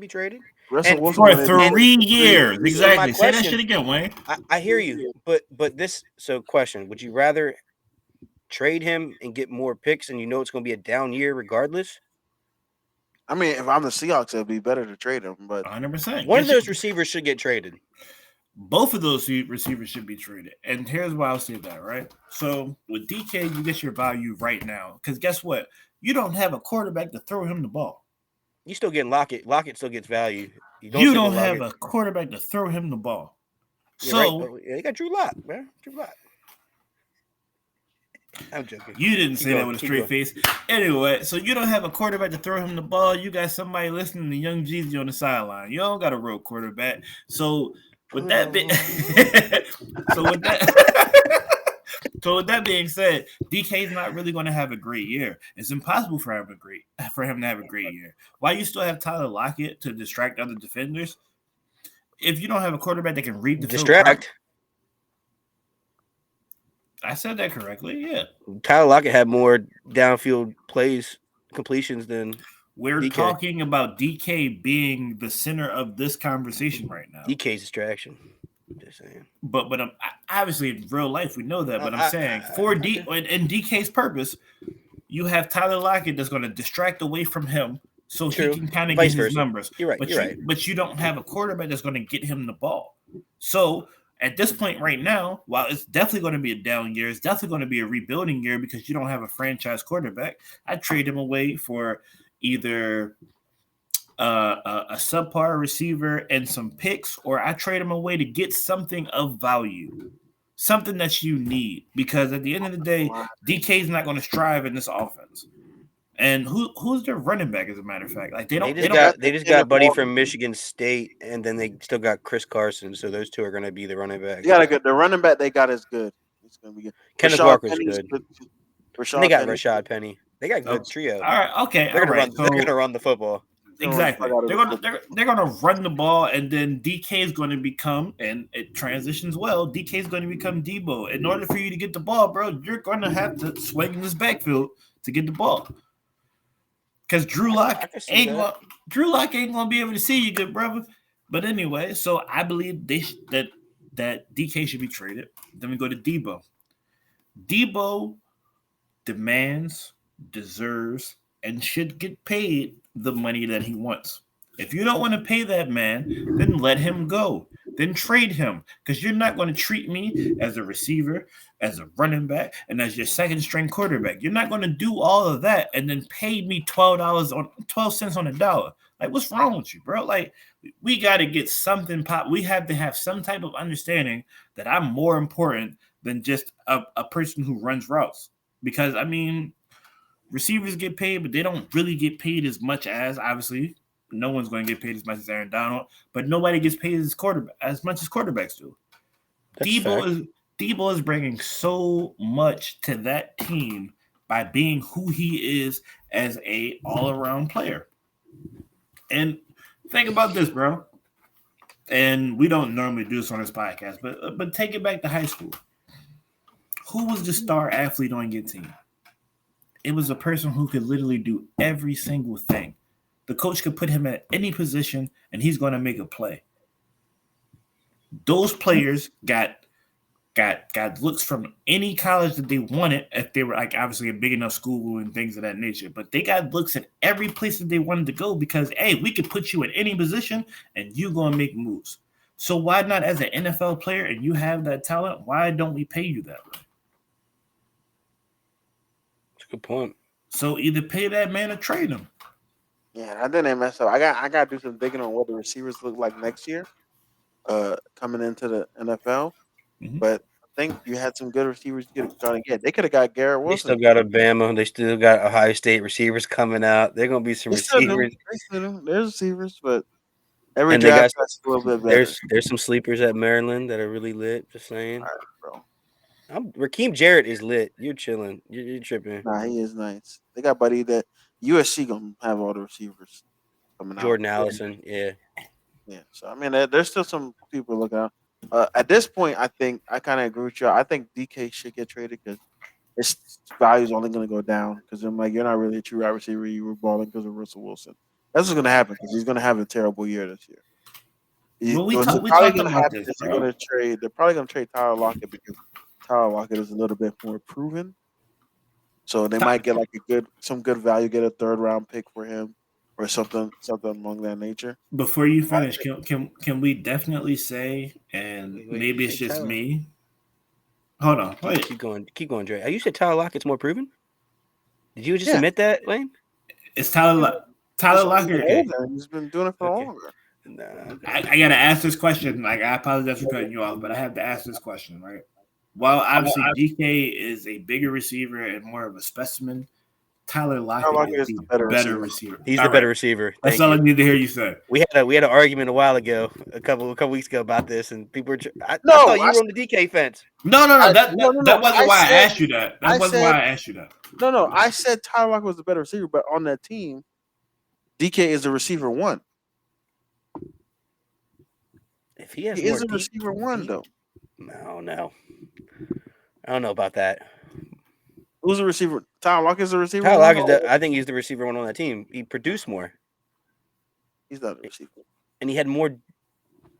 traded. For 3 years. Exactly. Say that shit again, Wayne. I hear you, but this. So, question: would you rather trade him and get more picks, and you know it's going to be a down year regardless? I mean, if I'm the Seahawks, it'd be better to trade him. But 100%. One of those receivers should get traded. Both of those receivers should be traded. And here's why I'll say that, right? So with DK, you get your value right now. Because guess what? You don't have a quarterback to throw him the ball. You still getting Lockett. Lockett still gets value. You don't have a quarterback to throw him the ball. So you got Drew Lock, man. Drew Lock. I'm joking. You didn't say that with a straight face. Anyway, so you don't have a quarterback to throw him the ball. You got somebody listening to Young Jeezy on the sideline. You don't got a real quarterback. So with that with that being said, DK is not really going to have a great year. It's impossible for him to have a great year. While you still have Tyler Lockett to distract other defenders, if you don't have a quarterback that can read the distract. I said that correctly, yeah. Tyler Lockett had more downfield completions than we're DK. Talking about DK being the center of this conversation right now. DK's distraction. I'm just saying. But obviously in real life we know that. But I'm saying in DK's purpose, you have Tyler Lockett that's going to distract away from him, so he can kind of get his numbers. You're right. But you don't have a quarterback that's going to get him the ball. So at this point right now, while it's definitely going to be a down year, it's definitely going to be a rebuilding year because you don't have a franchise quarterback. I'd trade him away for either a subpar receiver and some picks, or I trade him away to get something of value, something that you need. Because at the end of the day, DK is not going to strive in this offense. And who's their running back? As a matter of fact, like they just got Buddy from Michigan State, and then they still got Chris Carson. So those two are going to be the running backs. The running back they got is good. It's going to be good. Kenneth Walker's good. They got Rashad Penny. They got a good trio. All right, okay. They're going to run the football. Exactly. They're gonna run the ball, and then DK is going to become, and it transitions well. DK is going to become Debo. In order for you to get the ball, bro, you're going to have to swing in this backfield to get the ball. Because Drew Lock ain't gonna be able to see you, good brother. But anyway, so I believe that DK should be traded. Then we go to Debo. Debo demands, deserves, and should get paid the money that he wants. If you don't want to pay that man, then let him go. Then trade him, because you're not going to treat me as a receiver, as a running back, and as your second string quarterback. You're not going to do all of that and then pay me $12 cents on the dollar. Like, what's wrong with you, bro? Like, we got to get something pop. We have to have some type of understanding that I'm more important than just a person who runs routes. Because, I mean, receivers get paid, but they don't really get paid as much as, obviously, no one's going to get paid as much as Aaron Donald, but nobody gets paid as much as quarterbacks do. Debo is bringing so much to that team by being who he is as a all-around player. And think about this, bro. And we don't normally do this on this podcast, but take it back to high school. Who was the star athlete on your team? It was a person who could literally do every single thing. The coach could put him at any position, and he's going to make a play. Those players got looks from any college that they wanted, if they were like obviously a big enough school and things of that nature. But they got looks at every place that they wanted to go because, hey, we could put you in any position, and you're going to make moves. So why not, as an NFL player, and you have that talent, why don't we pay you that way? That's a good point. So either pay that man or trade him. Yeah, I didn't mess up. I got to do some digging on what the receivers look like next year, coming into the NFL. Mm-hmm. But I think you had some good receivers you could have gone and get. They could have got Garrett Wilson. They still got Alabama. They still got Ohio State receivers coming out. They're going to be some receivers. There's receivers, but every draft is a little bit better. There's some sleepers at Maryland that are really lit. Just saying. All right, bro. Raheem Jarrett is lit. You're chilling. You're tripping. Nah, he is nice. They got Buddy that USC gonna have all the receivers coming out. Jordan Allison, yeah. So I mean, there's still some people looking out. At this point, I think I kind of agree with you. I think DK should get traded because its value is only going to go down. Because I'm like, you're not really a true wide receiver. You were balling because of Russell Wilson. That's what's going to happen because he's going to have a terrible year this year. Well, we talked about this. They're probably going to trade Tyler Lockett because Tyler Lockett is a little bit more proven. So they might get like some good value, get a 3rd round pick for him or something along that nature. Before you finish, can we definitely say, and maybe it's just me. Hold on, wait. Keep going, Dre. You said Tyler Lockett's more proven? Did you just admit that, Lane? It's Tyler Lockett. He's been doing it for longer. Nah, I gotta ask this question. Like, I apologize for cutting you off, but I have to ask this question, right? While obviously DK is a bigger receiver and more of a specimen, Tyler Lockett is the better receiver. He's the better receiver. That's all I need to hear you say. We had an argument a while ago, a couple weeks ago about this, and people were. I thought you were on the DK fence. No. That wasn't why I asked you that. That wasn't why I asked you that. No. I said Tyler Lockett was the better receiver, but on that team, DK is the receiver 1. If he is a receiver 1, though. No. I don't know about that. Who's a receiver? Tyler Lockett is a receiver. Tyler Lockett, I think he's the receiver 1 on that team. He produced more. He's not a receiver, and he had more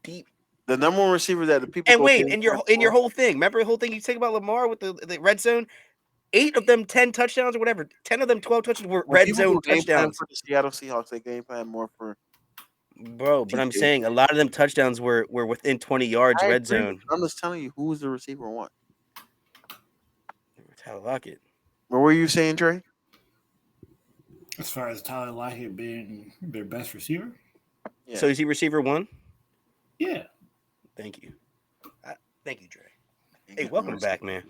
deep. The number 1 receiver that the people. And wait, in your whole thing, remember the whole thing you say about Lamar with the red zone? 8 of them 10 touchdowns or whatever. 10 of them 12 touchdowns were red zone touchdowns. For the Seattle Seahawks, they game plan more for. Bro, but I'm saying a lot of them touchdowns were within 20 yards red zone. I'm just telling you who's the receiver 1. Tyler Lockett. What were you saying, Trey? As far as Tyler Lockett being their best receiver? Yeah. So is he receiver 1? Yeah. Thank you. Thank you, Trey. Hey, welcome back, man.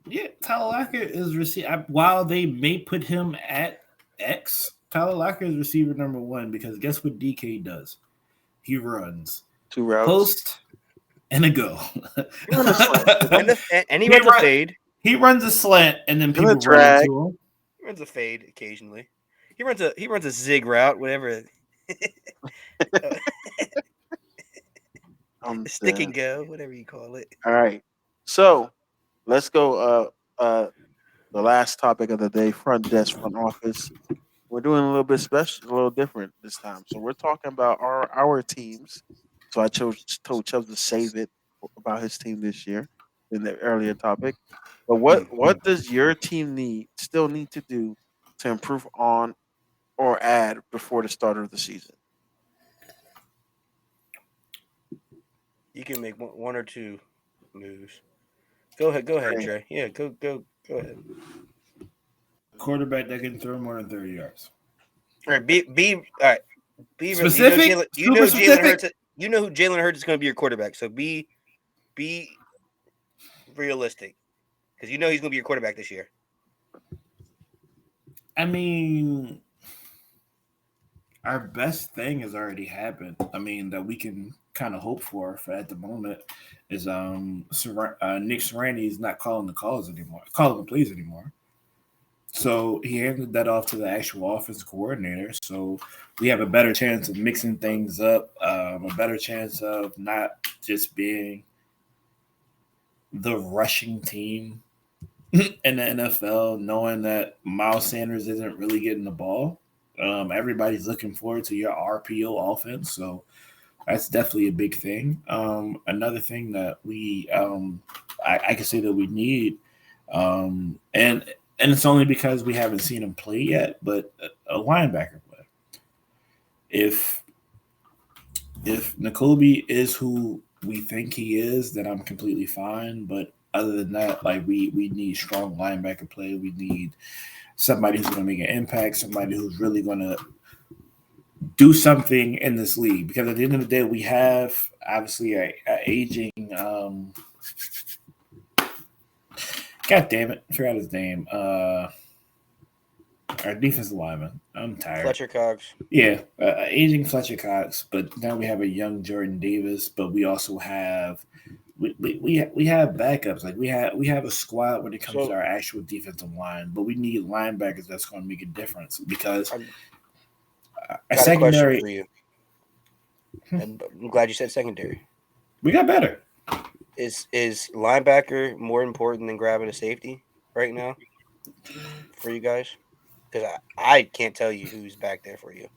Yeah, Tyler Lockett is receiver. While they may put him at X, Tyler Lockett is receiver number 1 because guess what DK does? He runs 2 routes, post and a go, and he runs a fade. He runs a slant, and then people run into him. runs a fade occasionally. He runs a zig route, whatever. I'm Stick dead. and go, whatever you call it. All right. So let's go. The last topic of the day: front desk, front office. We're doing a little bit special, a little different this time. So we're talking about our teams. So I told Chubb to save it about his team this year in the earlier topic. But what does your team still need to do to improve on or add before the start of the season? You can make one or two moves. Go ahead, Great. Trey. Yeah, go ahead. Quarterback that can throw more than 30 yards. All right, all right. Be real. Specific? You know Super Jalen specific? Hurts. You know who Jalen Hurts is going to be your quarterback. So be realistic, because you know he's going to be your quarterback this year. I mean, our best thing has already happened. I mean, that we can kind of hope for at the moment is Nick Sirianni is not calling the plays anymore. So he handed that off to the actual offensive coordinator. So we have a better chance of mixing things up, a better chance of not just being the rushing team in the NFL, knowing that Miles Sanders isn't really getting the ball. Everybody's looking forward to your RPO offense. So that's definitely a big thing. Another thing that I can say that we need, and it's only because we haven't seen him play yet, but a linebacker play. If Nakobe is who we think he is, then I'm completely fine. But other than that, like we need strong linebacker play. We need somebody who's going to make an impact, somebody who's really going to do something in this league. Because at the end of the day, we have obviously a aging. God damn it! I forgot his name. Our defensive lineman. I'm tired. Fletcher Cox. Yeah, aging Fletcher Cox. But now we have a young Jordan Davis. But we also have we have backups. Like we have a squad when it comes to our actual defensive line. But we need linebackers that's going to make a difference because our secondary. For you. I'm glad you said secondary. We got better. Is linebacker more important than grabbing a safety right now for you guys? Because I can't tell you who's back there for you.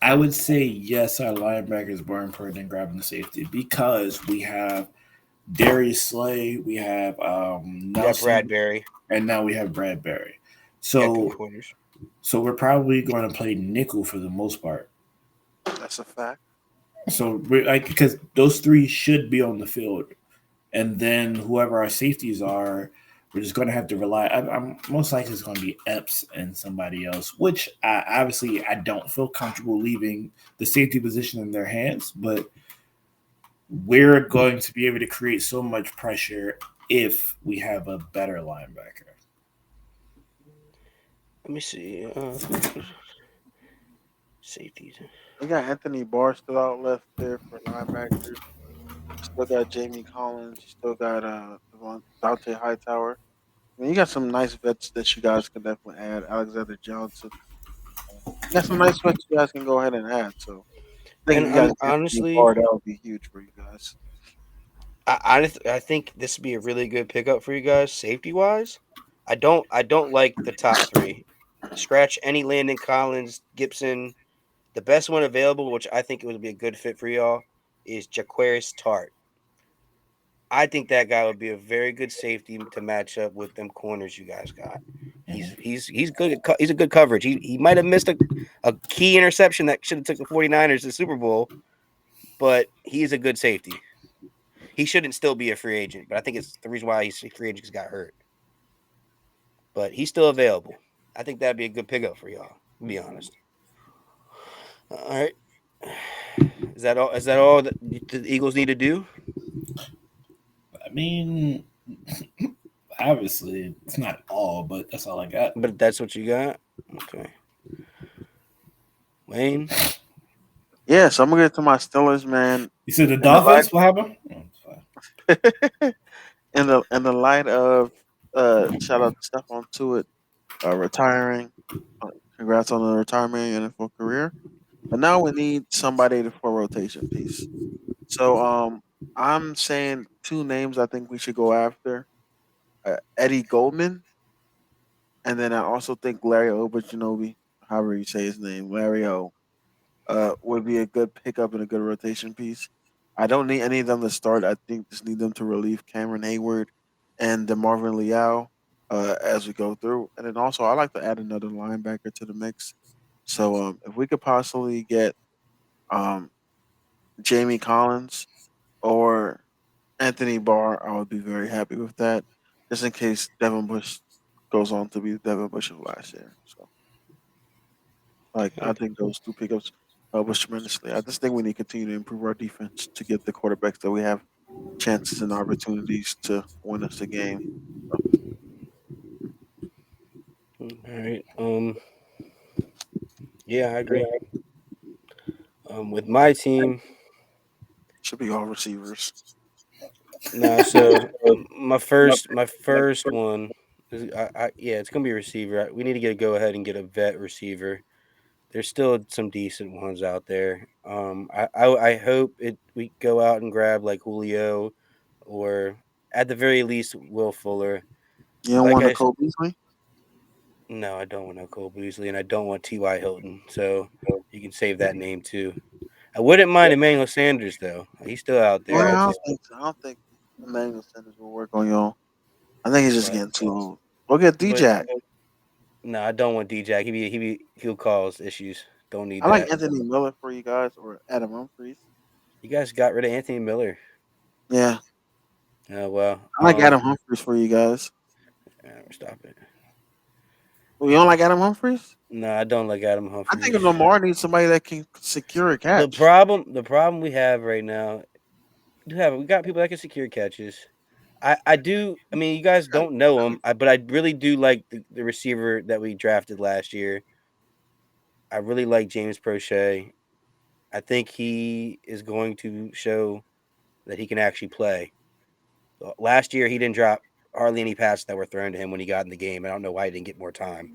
I would say yes, our linebacker is more important than grabbing the safety because we have Darius Slay, we have Nelson, Bradbury, and now we have Bradbury. So we're probably going to play nickel for the most part. That's a fact. So we're because those three should be on the field. And then whoever our safeties are, we're just going to have to rely. I'm most likely it's going to be Epps and somebody else, which obviously I don't feel comfortable leaving the safety position in their hands. But we're going to be able to create so much pressure if we have a better linebacker. Let me see. Safeties. We got Anthony Barr still out left there for linebackers. Still got Jamie Collins. You still got Dante Hightower. I mean, you got some nice vets that you guys can definitely add. Alexander Johnson. You got some nice vets you guys can go ahead and add. So I think And honestly, Barr, that would be huge for you guys. I think this would be a really good pickup for you guys, safety wise. I don't like the top three. Scratch any Landon Collins, Gibson. The best one available, which I think it would be a good fit for y'all, is Jaquarius Tart. I think that guy would be a very good safety to match up with them corners you guys got. He's good. He's a good coverage. He might have missed a key interception that should have took the 49ers to the Super Bowl, but he's a good safety. He shouldn't still be a free agent, but I think it's the reason why he's a free agent because he got hurt. But he's still available. I think that'd be a good pickup for y'all, to be honest. All right. Is that all that the Eagles need to do? I mean, obviously, it's not all, but that's all I got. But that's what you got? Okay. Wayne? Yeah, so I'm going to get to my Steelers, man. You said the Dolphins? What happened? In the light of shout out to Stephon Tuitt retiring. Congrats on the retirement in your NFL career. But now we need somebody for rotation piece. So I'm saying two names I think we should go after: Eddie Goldman, and then I also think Larry Obajanobi, however you say his name, Larry O, would be a good pickup and a good rotation piece. I don't need any of them to start. I think just need them to relieve Cameron Hayward and DeMarvin Leal as we go through. And then also, I like to add another linebacker to the mix. So if we could possibly get um, Jamie Collins or Anthony Barr, I would be very happy with that. Just in case Devin Bush goes on to be Devin Bush of last year. So, like, I think those two pickups help us tremendously. I just think we need to continue to improve our defense to get the quarterbacks that we have chances and opportunities to win us the game. All right. Yeah, I agree. With my team, Should be all receivers. no. So my first one, yeah, it's gonna be a receiver. We need to go ahead and get a vet receiver. There's still some decent ones out there. I hope we go out and grab like Julio, or at the very least Will Fuller. You don't Like want I to s- Cole Beasley? no, I don't want no Cole Beasley, and I don't want T.Y. Hilton. So you can save that name too. I wouldn't mind Emmanuel Sanders though. He's still out Well, there. I don't think Emmanuel Sanders will work on y'all. I think he's just But getting too old. Look at but DJ. no, I don't want DJ. He'll cause issues. Don't need I like that. Anthony Miller for you guys or Adam Humphries. You guys got rid of Anthony Miller. Yeah, Well, I like Adam Humphries for you guys. stop it. Well, you don't like Adam Humphries? No, I don't like Adam I think Humphries. Lamar needs somebody that can secure a The catch. problem we have right now, we got people that can secure catches. I do. I mean, you guys don't know him, but I really do like the receiver that we drafted last year. I really like James Prochet. I think he is going to show that he can actually play. Last year, he didn't drop hardly any passes that were thrown to him when he got in the game. I don't know why he didn't get more time.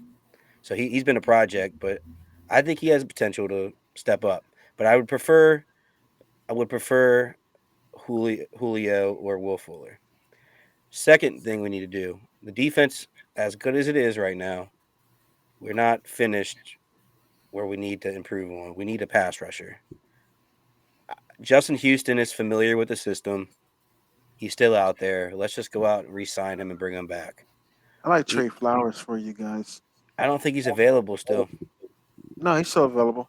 So he's been a project, but I think he has potential to step up. But I would prefer Julio or Will Fuller. Second thing we need to do, the defense, as good as it is right now, we're not finished where we need to improve on. We need a pass rusher. Justin Houston is familiar with the system. He's still out there. Let's just go out and re-sign him and bring him back. I like We, Trey Flowers for you guys. I don't think he's available still, No, he's still available.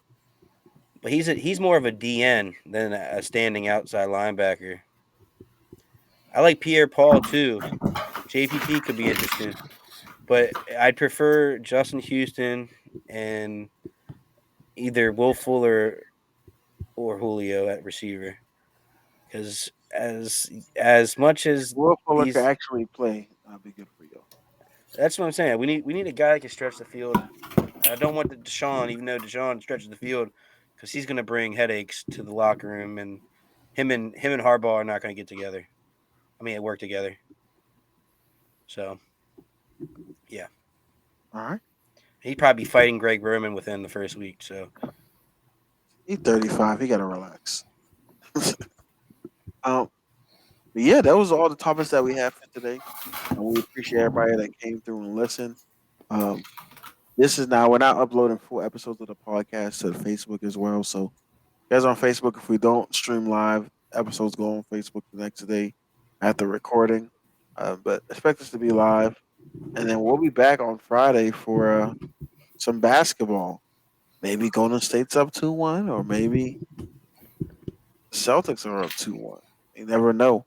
but he's more of a DN than a standing outside linebacker. I like Pierre Paul too. JPP could be interesting, but I'd prefer Justin Houston and either Will Fuller or Julio at receiver. Because as much as Will Fuller could these, actually play. That'd be good for you. that's what I'm saying. We need a guy that can stretch the field. I don't want the Deshaun, even though Deshaun stretches the field, because he's going to bring headaches to the locker room, and him and Harbaugh are not going to get together. I mean, work together. So, yeah, All right. he'd probably be fighting Greg Roman within the first week. So, He's 35. He got to relax. um, but yeah, that was all the topics that we have for today. And we appreciate everybody that came through and listened. Um, this is now, we're not uploading full episodes of the podcast to Facebook as well. So, guys on Facebook, if we don't stream live, episodes go on Facebook the next day after recording. But expect us to be live. And then we'll be back on Friday for some basketball. Maybe Golden State's up 2-1, or maybe Celtics are up 2-1. You never know.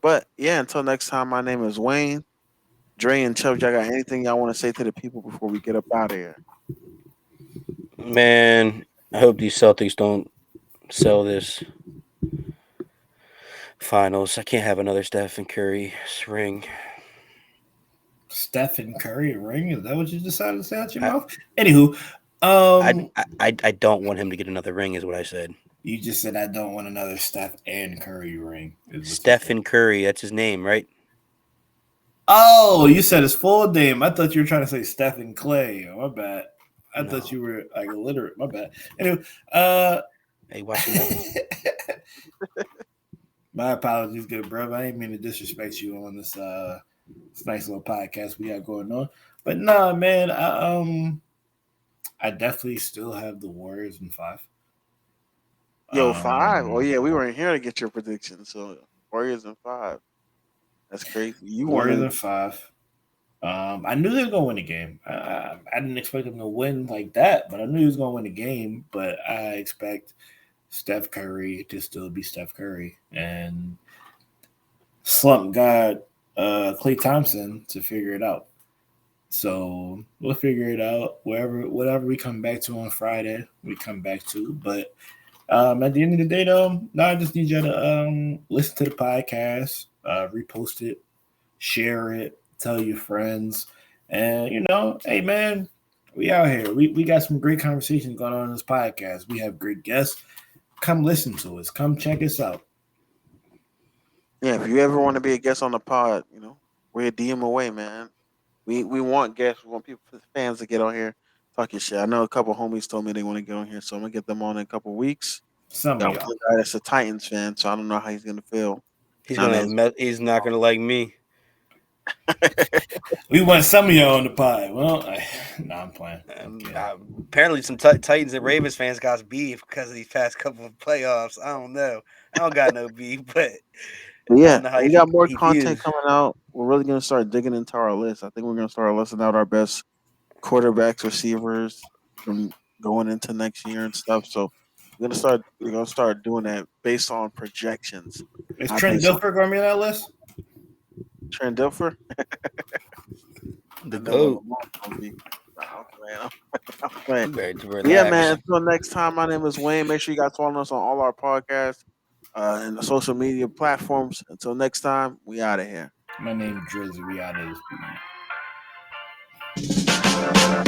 But yeah, until next time, my name is Wayne. Dre and Chubb, y'all got anything y'all want to say to the people before we get up out of here? man, I hope these Celtics don't sell this finals. I can't have another Stephen Curry ring. Stephen Curry ring? Is that what you decided to say out your I- mouth? Anywho, I don't want him to get another ring, is what I said. you just said I don't want another Steph and Curry ring. Stephen Curry, that's his name, right? Oh, you said his full name. I thought you were trying to say Stephen Clay. Oh, my bad. I No. thought you were like illiterate. My bad. Anyway, Hey, watch your mouth. my apologies, good brother. I didn't mean to disrespect you on this nice little podcast we got going on. But nah, man, I definitely still have the Warriors in 5. Yo, 5. Oh yeah, we weren't here to get your predictions. So Warriors in 5. That's crazy. You Warriors in wanted 5. I knew they were going to win the game. I didn't expect them to win like that, but I knew he was going to win the game. But I expect Steph Curry to still be Steph Curry and slump God Klay Thompson to figure it out. So we'll figure it out. Whatever we come back to on Friday, we come back to. But at the end of the day, though, no, I just need you to listen to the podcast, repost it, share it, tell your friends, and hey man, we out here. We got some great conversations going on in this podcast. We have great guests. Come listen to us. Come check us out. Yeah, if you ever want to be a guest on the pod, we're a DM away, man. We want guests. We want fans to get on here, talk your shit. I know a couple homies told me they want to get on here, so I'm gonna get them on in a couple weeks. Some Got of one y'all. guy that's a Titans fan, so I don't know how he's gonna feel. He's Now he's not gonna like me. We want some of y'all on the pod. Well, I'm playing. Apparently, some Titans and Ravens fans got beef because of these past couple of playoffs. I don't know. I don't got no beef, but Yeah, know how we got more he content views. coming out. We're really gonna start digging into our list. I think we're gonna start listing out our best quarterbacks, receivers from going into next year and stuff. So we're gonna start doing that based on projections. Is Not Trent based on Dilfer going to be on that list? Trent Dilfer. The I know GOAT. Lamar's gonna be. Nah, I'm playing. Ready to But yeah, man. relax. Until next time, my name is Wayne. Make sure you guys follow us on all our podcasts and the social media platforms. Until next time, we out of here. My name is Drizzy. We out of this.